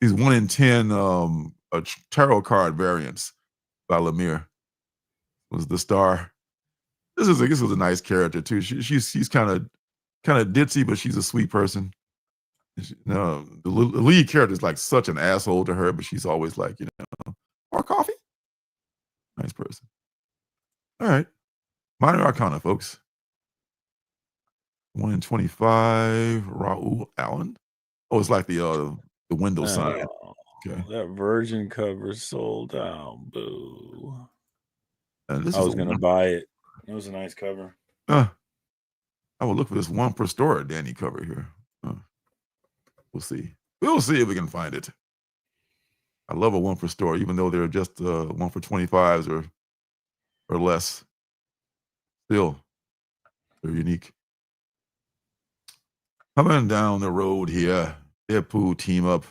1 in 10 tarot card variants by Lemire. Was the star. This was a nice character too. She's kind of ditzy, but she's a sweet person. The lead character is like such an asshole to her, but she's always like, more coffee. Nice person. All right, minor arcana, folks. 1 in 25. Raul Allen. Oh, it's like the window sign. Okay. That Virgin cover sold out. Boo. And I was gonna buy it. It was a nice cover. I will look for this one per store Danny cover here. We'll see. We'll see if we can find it. I love a 1 per store, even though they're just 1 for 25s or less. Still, they're unique. Coming down the road here, Deadpool team up.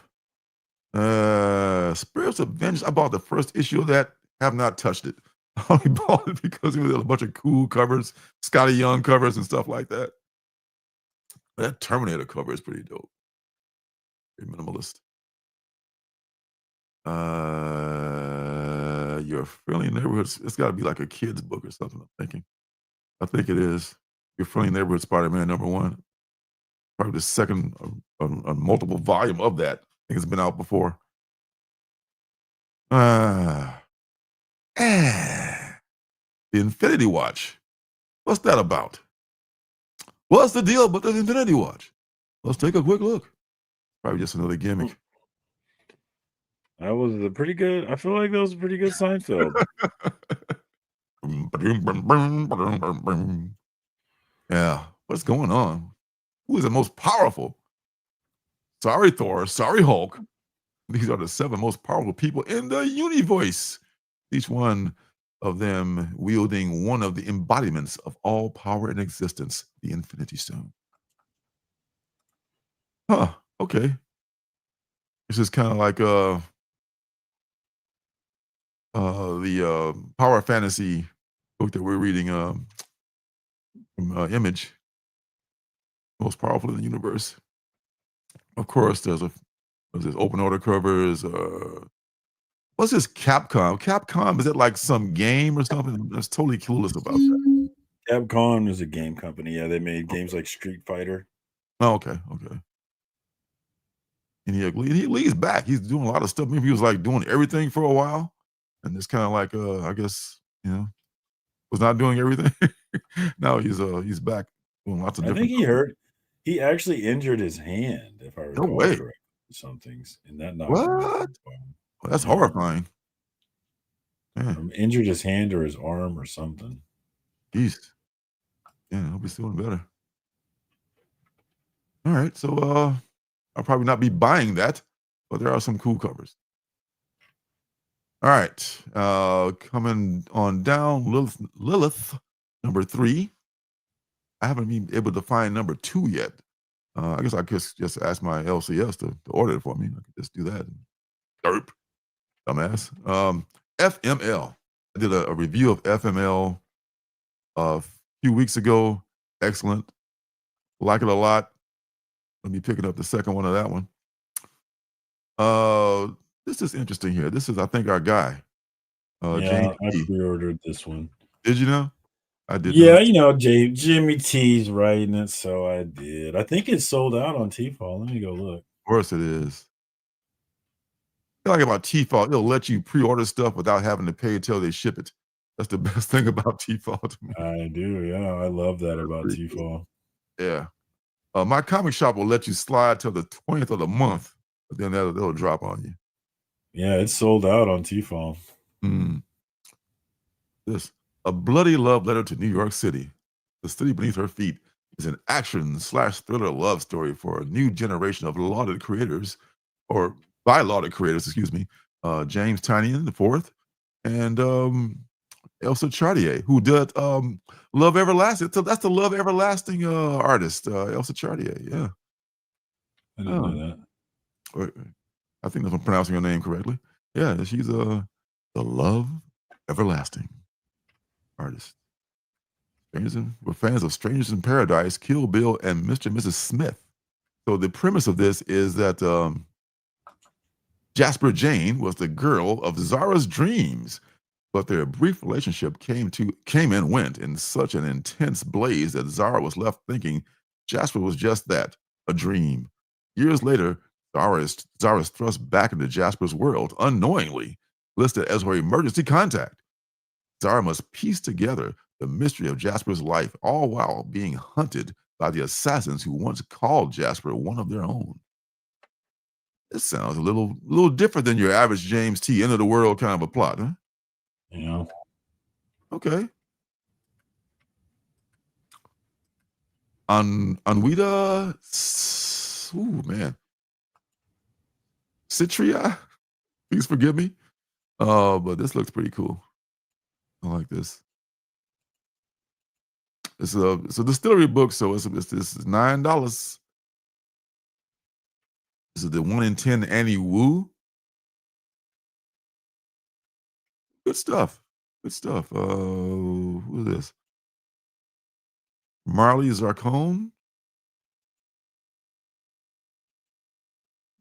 Spirits of Vengeance. I bought the first issue of that. Have not touched it. I only bought it because it was a bunch of cool covers, Scotty Young covers and stuff like that. That Terminator cover is pretty dope. Very minimalist. Your Friendly Neighborhood. It's got to be like a kid's book or something, I'm thinking. I think it is. Your Friendly Neighborhood Spider-Man #1. Probably the second a multiple volume of that. I think it's been out before. The Infinity Watch. What's that about? What's the deal with the Infinity Watch? Let's take a quick look. Probably just another gimmick. That was a pretty good. I feel like that was a pretty good Seinfeld. Yeah. What's going on? Who is the most powerful? Sorry, Thor. Sorry, Hulk. These are the 7 most powerful people in the universe. Each one of them wielding one of the embodiments of all power in existence, the Infinity Stone. Huh. Okay. This is kind of like the power fantasy book that we're reading from Image. Most powerful in the universe. Of course, there's open order covers. What's this Capcom? Capcom, is it like some game or something? I'm just totally clueless about that. Capcom is a game company. Yeah, they made games like Street Fighter. Oh, okay. And Lee's back. He's doing a lot of stuff. Maybe he was like doing everything for a while. And it's kind of like, I guess, was not doing everything. Now he's back doing lots of different. I think he actually injured his hand, if I recall. No way. Correctly. Some things in that. What? Well, that's horrifying. Yeah. Injured his hand or his arm or something. Jeez. Yeah, I hope he's doing better. All right, so I'll probably not be buying that, but there are some cool covers. All right, coming on down, Lilith #3. I haven't been able to find #2 yet. I guess I could just ask my LCS to order it for me. I could just do that. Derp. Dumbass. FML. I did a review of FML a few weeks ago. Excellent. Like it a lot. Let me picking up the second one of that one. This is interesting here. This is, I think, our guy. Yeah, James I pre-ordered this one. Did you know? I did. Yeah, Jimmy T's writing it, so I did. I think it's sold out on T-Fall. Let me go look. Of course it is. I like about T-Fall, it'll let you pre-order stuff without having to pay until they ship it. That's the best thing about T-Fall to me. I do, yeah. I love that about T-Fall. Yeah. My comic shop will let you slide till the 20th of the month, but then they'll drop on you. Yeah, it's sold out on T-Fall. This, a bloody love letter to New York City, the city beneath her feet. is an action/thriller love story for a new generation of lauded creators, or by lauded creators, excuse me, James Tynion the fourth, and Elsa Chartier, who did Love Everlasting. So that's the Love Everlasting artist, Elsa Chartier. Yeah. I didn't know that. I think if I'm pronouncing her name correctly. Yeah, she's the Love Everlasting artist. We're fans of Strangers in Paradise, Kill Bill, and Mr. and Mrs. Smith. So the premise of this is that Jasper Jane was the girl of Zara's dreams, but their brief relationship came and went in such an intense blaze that Zara was left thinking Jasper was just that, a dream. Years later, Zara is thrust back into Jasper's world unknowingly, listed as her emergency contact. Zara must piece together the mystery of Jasper's life, all while being hunted by the assassins who once called Jasper one of their own. This sounds a little different than your average James T. end of the world kind of a plot, huh? Yeah. Okay. Anwita, ooh man, Citria, please forgive me. But this looks pretty cool. I like this. It's a distillery book, so this is $9. This is the 1 in 10 Annie Wu. Good stuff. Good stuff. Who is this? Marley Zarcone.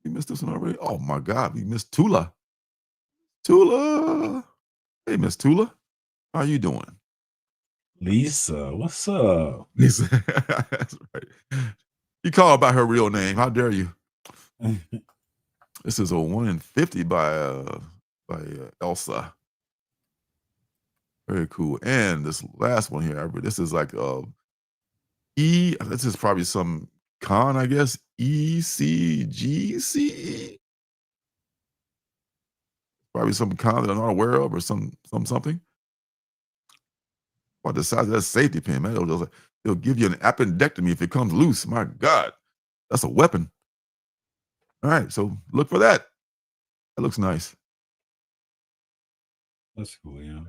You missed this one already? Oh my God, we missed Tula. Tula. Hey, Miss Tula. How you doing? Lisa, what's up? Lisa. That's right. You call her by her real name. How dare you? This is a 1 in 50 by Elsa. Very cool. And this last one here, this is like this is probably some con, I guess. ECGC. Probably some con that I'm not aware of, or something. What the size of that safety pin, man? It'll give you an appendectomy if it comes loose. My God, that's a weapon. All right, so look for that. That looks nice. That's cool, yeah.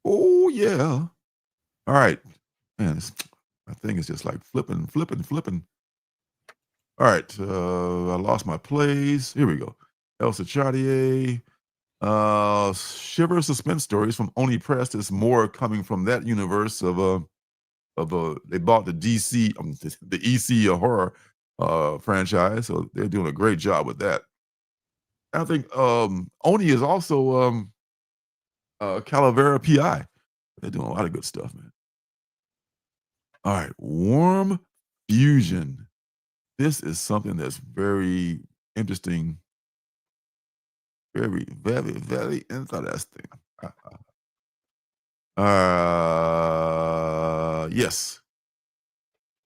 Oh yeah. All right, man. That thing is just like flipping. All right, I lost my place. Here we go. Elsa Chartier. Shiver suspense stories from Oni Press. There's more coming from that universe of they bought the DC the EC horror franchise, so they're doing a great job with that. I think Oni is also Calavera PI. They're doing a lot of good stuff, man. All right, Warm Fusion. This is something that's very interesting. Very, very, very interesting. Yes.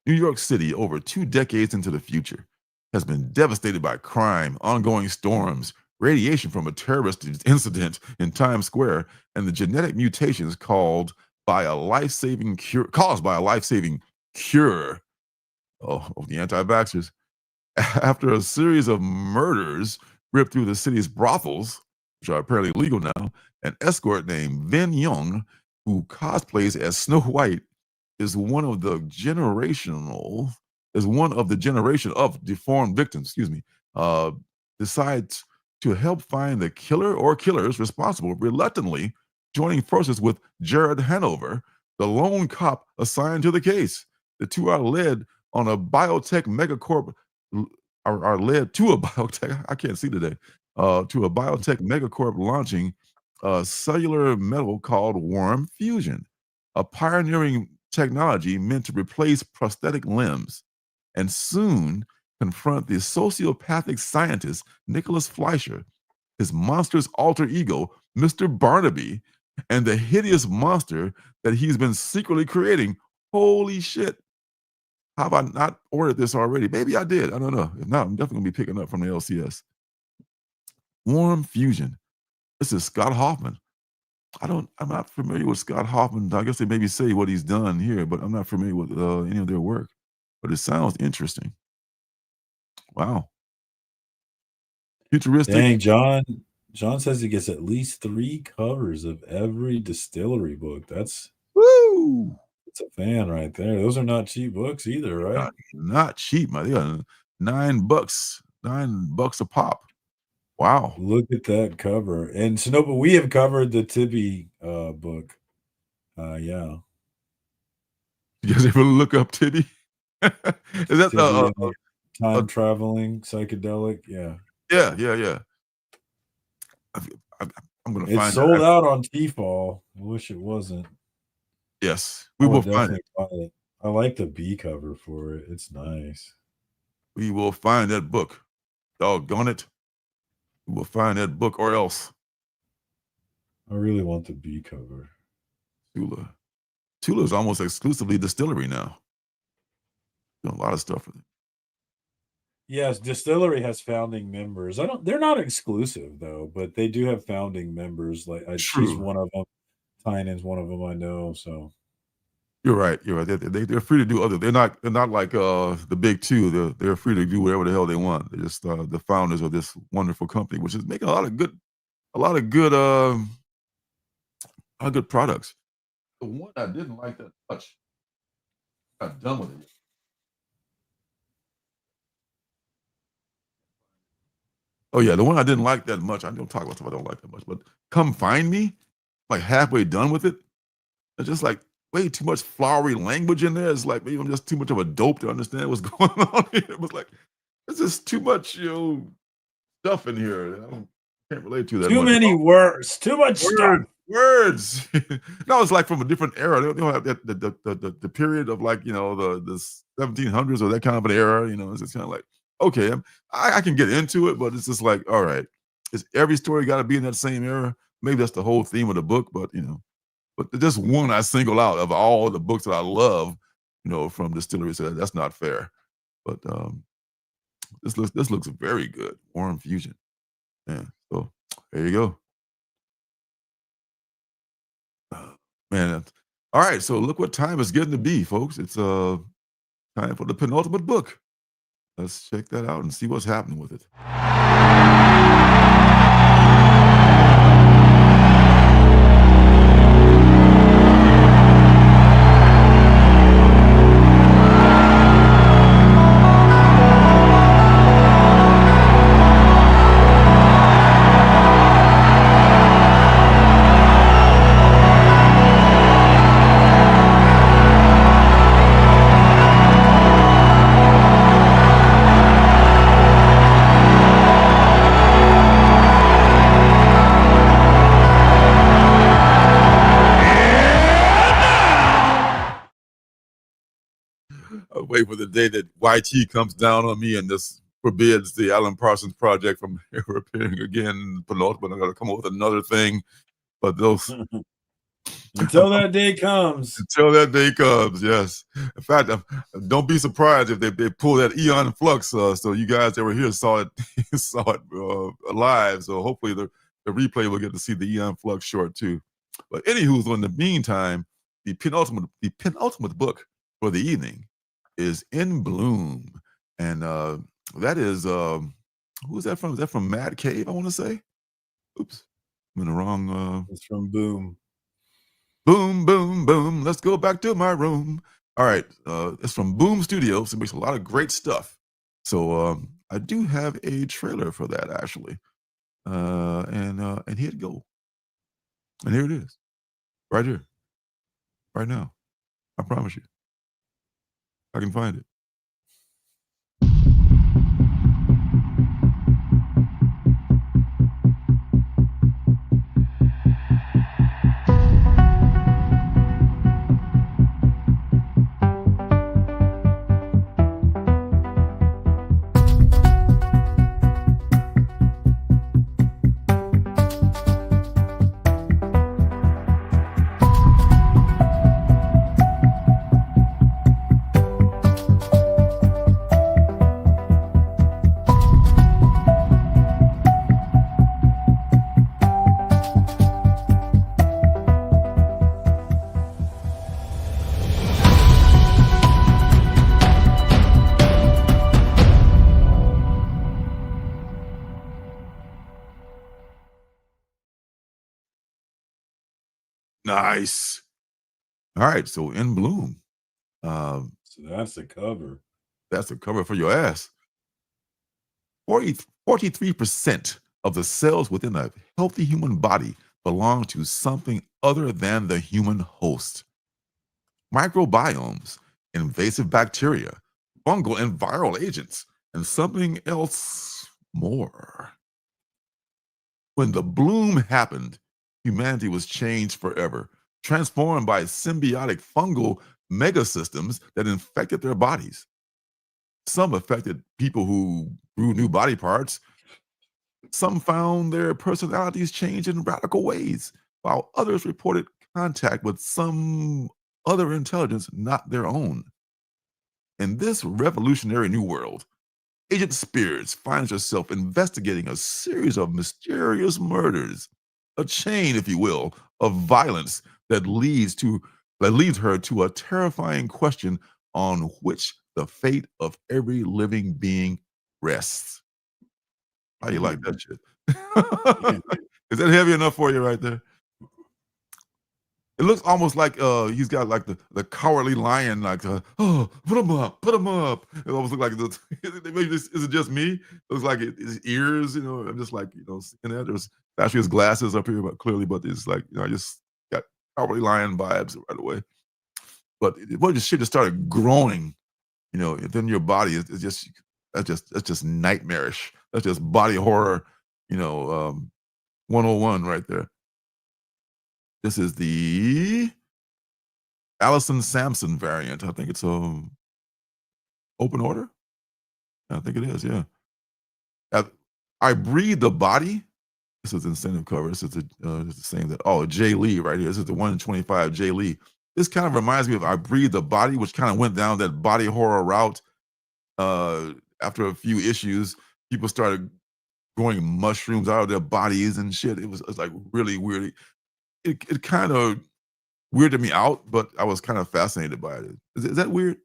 New York City, over 2 decades into the future, has been devastated by crime, ongoing storms, radiation from a terrorist incident in Times Square, and the genetic mutations caused by a life-saving cure of the anti-vaxxers. After a series of murders ripped through the city's brothels, which are apparently legal now, an escort named Vin Young, who cosplays as Snow White, is one of the generation of deformed victims, decides to help find the killer or killers responsible, reluctantly joining forces with Jared Hanover, the lone cop assigned to the case. The two are led on a biotech megacorp, are led to a biotech, I can't see today, to a biotech megacorp launching a cellular metal called Warm Fusion, a pioneering technology meant to replace prosthetic limbs, and soon confront the sociopathic scientist Nicholas Fleischer, his monstrous alter ego, Mr. Barnaby, and the hideous monster that he's been secretly creating. Holy shit. How have I not ordered this already? Maybe I did. I don't know. If not, I'm definitely going to be picking up from the LCS. Warm Fusion. This is Scott Hoffman. I'm not familiar with Scott Hoffman. I guess they maybe say what he's done here, but I'm not familiar with any of their work. But it sounds interesting. Wow. Futuristic. Dang, John says he gets at least 3 covers of every distillery book. That's Woo! a fan right there. Those are not cheap books either, right? Not cheap, man. They got $9. $9 a pop. Wow. Look at that cover. And Sonopa, we have covered the Tibby book. Yeah. You guys ever look up Tibby? Is that Tibby, time traveling psychedelic? Yeah. Yeah. I'm gonna find It's sold out on T-Fall. I wish it wasn't. Yes, we will find it. Buy it. I like the B cover for it. It's nice. We will find that book. Doggone it. We will find that book or else. I really want the B cover. Tula. Tula is almost exclusively distillery now. Doing a lot of stuff with it. Yes, distillery has founding members. They're not exclusive though, but they do have founding members. Like she's one of them. Tynan's one of them I know. So you're right. They're free to do other. They're not like the big two. They're free to do whatever the hell they want. They're just the founders of this wonderful company, which is making a lot of good products. The one I didn't like that much, got done with it. Oh yeah, the one I didn't like that much. I don't talk about stuff I don't like that much, but Come Find Me, like halfway done with it. It's just like way too much flowery language in there. It's like maybe I'm just too much of a dope to understand what's going on here. It was like it's just too much, stuff in here. I can't relate to that. Too many words. Too much stuff. Words. No, it's like from a different era. They don't have the period of like the 1700s or that kind of an era. It's just kind of like okay, I can get into it, but it's just like all right, is every story got to be in that same era? Maybe that's the whole theme of the book, but but just one I single out of all the books that I love, from distillery. So that's not fair. But this looks very good. Warm Fusion. Yeah. So there you go. Man. All right. So look what time it's getting to be, folks. It's time for the penultimate book. Let's check that out and see what's happening with it. Wait for the day that YT comes down on me and this forbids the Alan Parsons Project from ever appearing again. Penultimate, I'm going to come up with another thing. But those until that day comes. Until that day comes, yes. In fact, don't be surprised if they pull that Aeon and Flux. So you guys that were here saw it live. So hopefully the replay will get to see the Aeon Flux short too. But anywho, in the meantime, the penultimate book for the evening is In Bloom, and that is who's that from? Is that from Mad Cave? I want to say. Oops, I'm in the wrong. It's from Boom. Boom, boom, boom. Let's go back to my room. All right, it's from Boom Studios. It makes a lot of great stuff. So I do have a trailer for that actually, and here it go. And here it is, right here, right now. I promise you. I can find it. Nice. All right, so In Bloom. Um, So that's the cover. that's the cover for your ass. 43% of the cells within a healthy human body belong to something other than the human host. Microbiomes, invasive bacteria, fungal and viral agents, and something else more. When the bloom happened, humanity was changed forever, transformed by symbiotic fungal megasystems that infected their bodies. Some affected people who grew new body parts. Some found their personalities change in radical ways, while others reported contact with some other intelligence not their own. In this revolutionary new world, Agent Spears finds herself investigating a series of mysterious murders, a chain, if you will, of violence that leads her to a terrifying question on which the fate of every living being rests. How you like that shit? Is that heavy enough for you right there? It looks almost like he's got like the cowardly lion, like oh, put him up. It almost look like maybe this is it just me? It looks like his ears, I'm just like seeing that. There's actually his glasses up here, but clearly, but it's like I just got cowardly lion vibes right away. But what the shit just started growing, within your body. It's just that's just nightmarish. That's just body horror, 101 right there. This is the Allison Sampson variant. I think it's open order. I think it is. Yeah. I breathe the body. This is incentive cover. This is the same that. Oh, Jay Lee right here. This is the 125 Jay Lee. This kind of reminds me of I Breathe the Body, which kind of went down that body horror route. After a few issues, people started growing mushrooms out of their bodies and shit. It was like really weird. It kind of weirded me out, but I was kind of fascinated by it. Is that weird?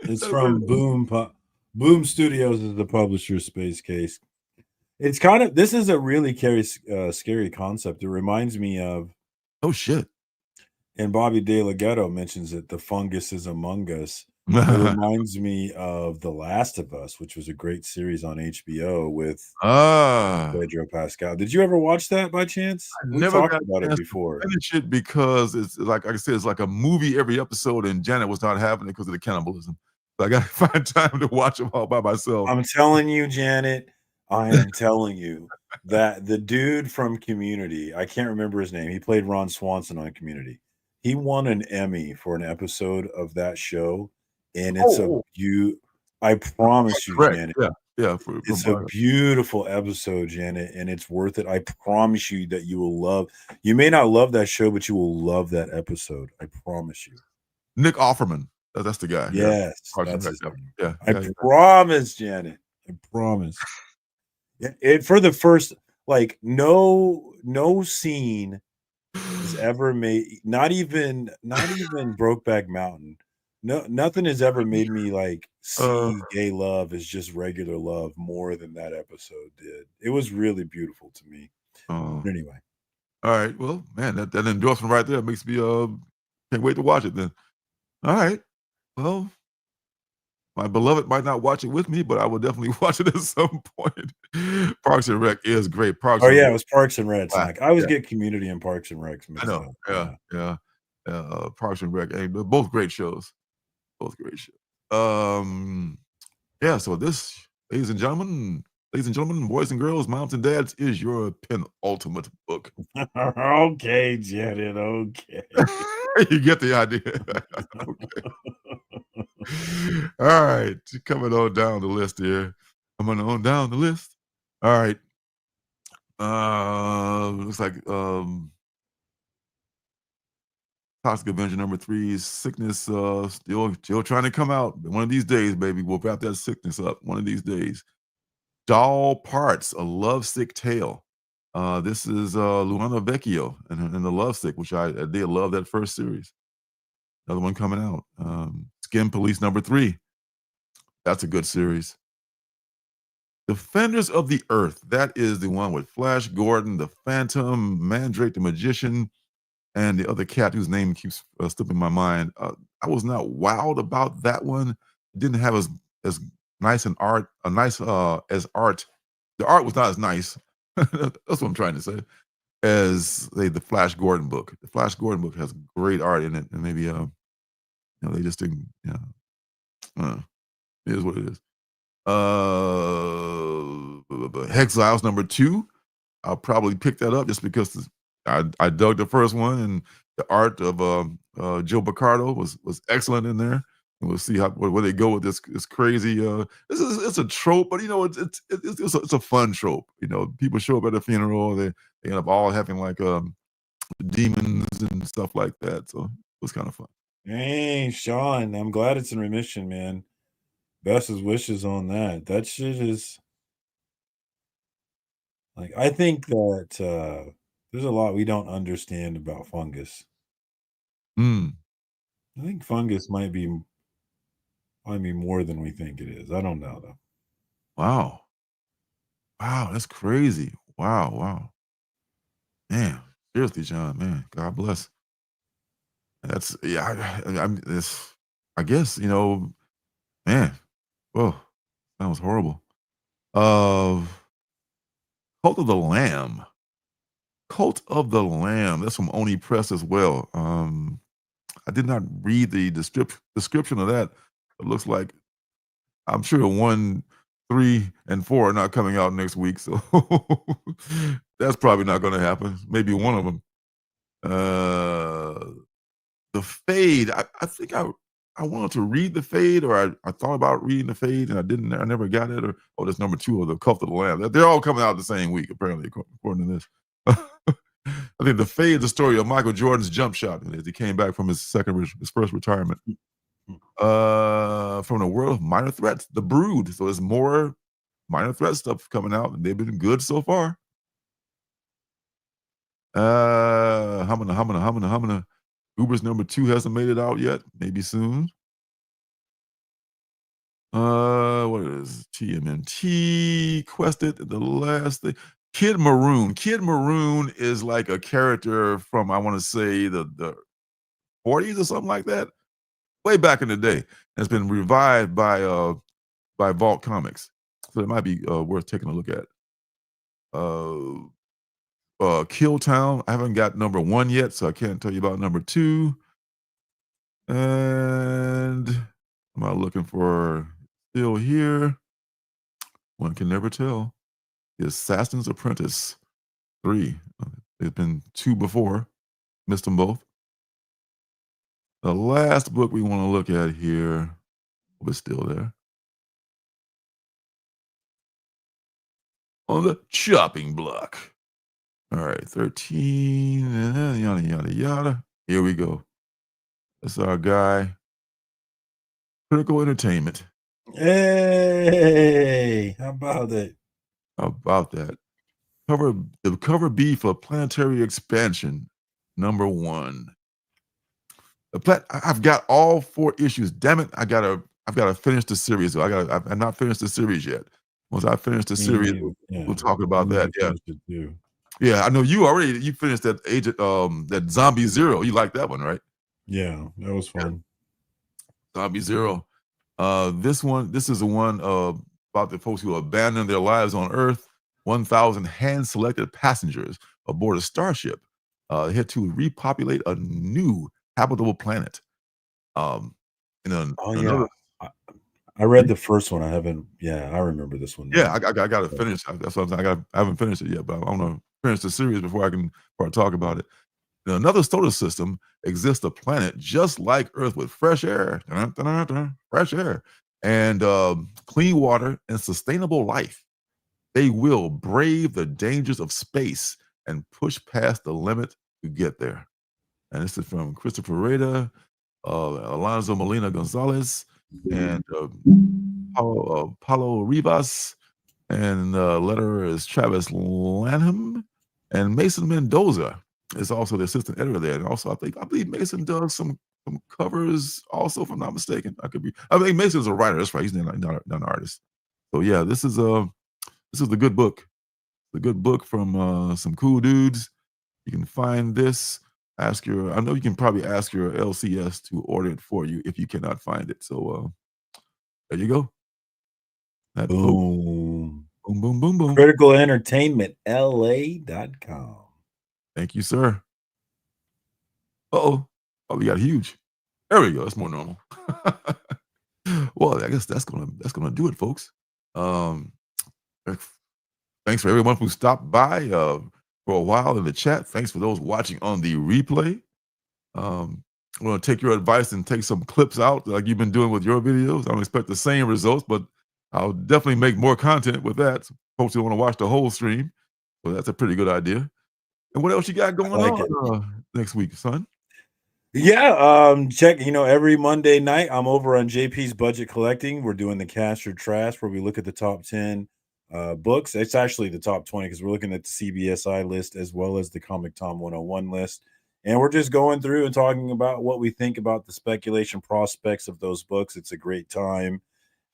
It's from Boom Studios is the publisher. Space Case. It's kind of this is a really scary concept. It reminds me of Oh shit. and Bobby De La Ghetto mentions it. The fungus is among us. It reminds me of The Last of Us, which was a great series on HBO with Pedro Pascal. Did you ever watch that by chance? I We never talked got about a it chance to before. finish it because it's like I said, it's like a movie every episode, and Janet was not having it because of the cannibalism. So I gotta find time to watch them all by myself. I'm telling you, Janet, I am telling you that the dude from Community, I can't remember his name. He played Ron Swanson on Community. He won an Emmy for an episode of that show, and it's I promise you, Correct. Janet. Yeah. It's a beautiful episode, Janet, and it's worth it. I promise you that you will love. You may not love that show, but you will love that episode. I promise you. Nick Offerman. That's the guy. Yes, Yeah. that's his name. Yeah. I promise, Janet. I promise. For the first, like, no scene has ever made. Not even Brokeback Mountain. No, nothing has ever made me like see gay love as just regular love more than that episode did. It was really beautiful to me. But anyway. All right. Well, man, that endorsement right there makes me can't wait to watch it then. All right. Well, my beloved might not watch it with me, but I will definitely watch it at some point. Parks and Rec is great. It was Parks and Rec. Like I always get Community and Parks and Rec mixed up. Yeah. Parks and Rec. Hey, both great shows. Both great shows. Yeah. So this, ladies and gentlemen, boys and girls, moms and dads, is your penultimate book. Okay, Janet. Okay. You get the idea. Okay. All right. Coming on down the list here. Coming on down the list. All right. Looks like Toxic Avenger number 3, Sickness still trying to come out. One of these days, baby, we'll wrap that sickness up. One of these days. Doll Parts, A Lovesick Tale. This is Luana Vecchio and The Lovesick, which I did love that first series. Another one coming out. Skin Police number 3. That's a good series. Defenders of the Earth. That is the one with Flash Gordon, the Phantom, Mandrake the Magician, and the other cat whose name keeps slipping my mind. I was not wowed about that one. It didn't have as nice an art, as art. The art was not as nice. That's what I'm trying to say. As the Flash Gordon book. The Flash Gordon book has great art in it, and maybe they just didn't. It is what it is. Hexiles #2. I'll probably pick that up just because I dug the first one, and the art of Joe Picardo was excellent in there. And we'll see where they go with this crazy. It's a trope, but it's a fun trope. People show up at a funeral, they end up all having like demons and stuff like that. So it was kind of fun. Hey, Sean, I'm glad it's in remission, man. Best wishes on that. That shit is like, I think that there's a lot we don't understand about fungus. Mm. I think fungus might be more than we think it is. I don't know though. Wow. Wow, that's crazy. Wow. Man, seriously, John, man, God bless. That's I guess, man, oh, that was horrible. Cult of the Lamb. Cult of the Lamb. That's from Oni Press as well. I did not read the description of that. It looks like I'm sure 1, 3, and 4 are not coming out next week, so that's probably not going to happen. Maybe one of them. The Fade. I think I wanted to read the Fade, or I thought about reading the Fade, and I never got it. Or that's #2 of the Cult of the Lamb. They're all coming out the same week, apparently, according to this. I think the Fade is the story of Michael Jordan's jump shot as he came back from his first retirement. From the world of Minor Threats, The Brood. So there's more Minor Threat stuff coming out, and they've been good so far. Humana. Uber's #2 hasn't made it out yet. Maybe soon. What is TMNT? Quested, the last thing. Kid Maroon. Kid Maroon is like a character from, I want to say, the 40s or something like that. Way back in the day. It's been revived by Vault Comics. So it might be worth taking a look at. Kill Town. I haven't got #1 yet, so I can't tell you about #2. And am I looking for still here? One can never tell. The Assassin's Apprentice 3. There's been 2 before. Missed them both. The last book we want to look at here was still there. On the chopping block. All right, 13, yada, yada. Here we go. That's our guy. Critical Entertainment. Hey, how about it? How about that? The cover B for Planetary Expansion, #1. I've got all 4 issues. Damn it! I've got to finish the series. I've not finished the series yet. Once I finish the series, we'll talk about that. Yeah. Yeah, I know you finished that that Zombie Zero. You like that one, right? Yeah, that was fun. Zombie Zero. This is the one about the folks who abandoned their lives on Earth. 1,000 hand-selected passengers aboard a starship head to repopulate a new habitable planet. Yeah. I read the first one. I haven't. Yeah, I remember this one. Yeah, I got to finish. That's what I'm saying. I haven't finished it yet, but I want to finish the series before I talk about it. In another solar system exists a planet just like Earth with fresh air, fresh air, and clean water and sustainable life. They will brave the dangers of space and push past the limit to get there. And this is from Christopher Reda, Alonso Molina Gonzalez, and Paulo Rivas, and letterer is Travis Lanham, and Mason Mendoza is also the assistant editor there. And also, I believe Mason does some covers also, if I'm not mistaken. I think Mason's a writer. That's right. He's not an artist. So yeah, this is the good book. The good book from some cool dudes. You can find this I know you can probably ask your LCS to order it for you if you cannot find it. So there you go. That folks. Boom. Boom, boom, boom, boom. CriticalEntertainmentLA.com. Thank you, sir. Oh, we got huge. There we go. That's more normal. Well, I guess that's gonna do it, folks. Thanks for everyone who stopped by for a while in the chat. Thanks for those watching on the replay. I'm going to take your advice and take some clips out like you've been doing with your videos. I don't expect the same results, but I'll definitely make more content with that. Folks who want to watch the whole stream. So that's a pretty good idea. And what else you got going on next week, son? Yeah, check, every Monday night I'm over on JP's Budget Collecting. We're doing the Cash or Trash, where we look at the top 10 books. It's actually the top 20 because we're looking at the CBSI list as well as the Comic Tom 101 list. And we're just going through and talking about what we think about the speculation prospects of those books. It's a great time.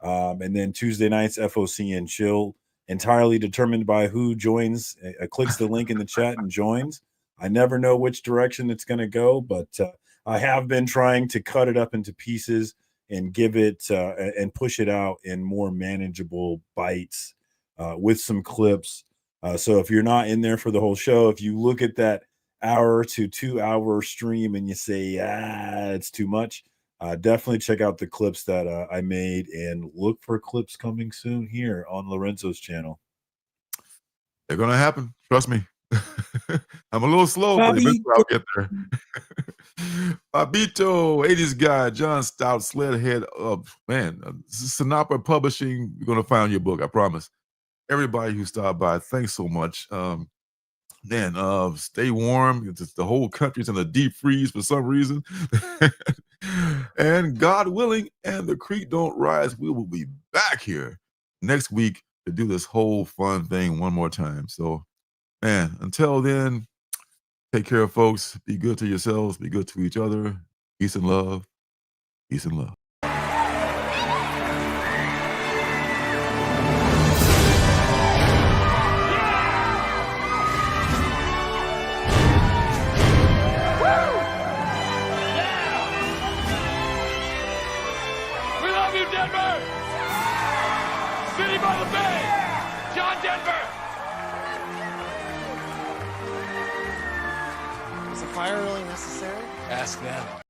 And then Tuesday nights, FOC and Chill, entirely determined by who joins, clicks the link in the chat and joins. I never know which direction it's going to go, but I have been trying to cut it up into pieces and give it and push it out in more manageable bites with some clips. So if you're not in there for the whole show, if you look at that hour to 2 hour stream and you say, it's too much, definitely check out the clips that I made and look for clips coming soon here on Lorenzo's channel. They're going to happen. Trust me. I'm a little slow, but eventually I'll get there. Fabito, 80s guy, John Stout, Sledhead, Sinapa Publishing. You're going to find your book, I promise. Everybody who stopped by, thanks so much. Stay warm. The whole country's in a deep freeze for some reason. And God willing, and the creek don't rise, we will be back here next week to do this whole fun thing one more time. So, man, until then, take care, folks. Be good to yourselves. Be good to each other. Peace and love. Peace and love. Denver! City by the Bay! John Denver! Is a fire really necessary? Ask them.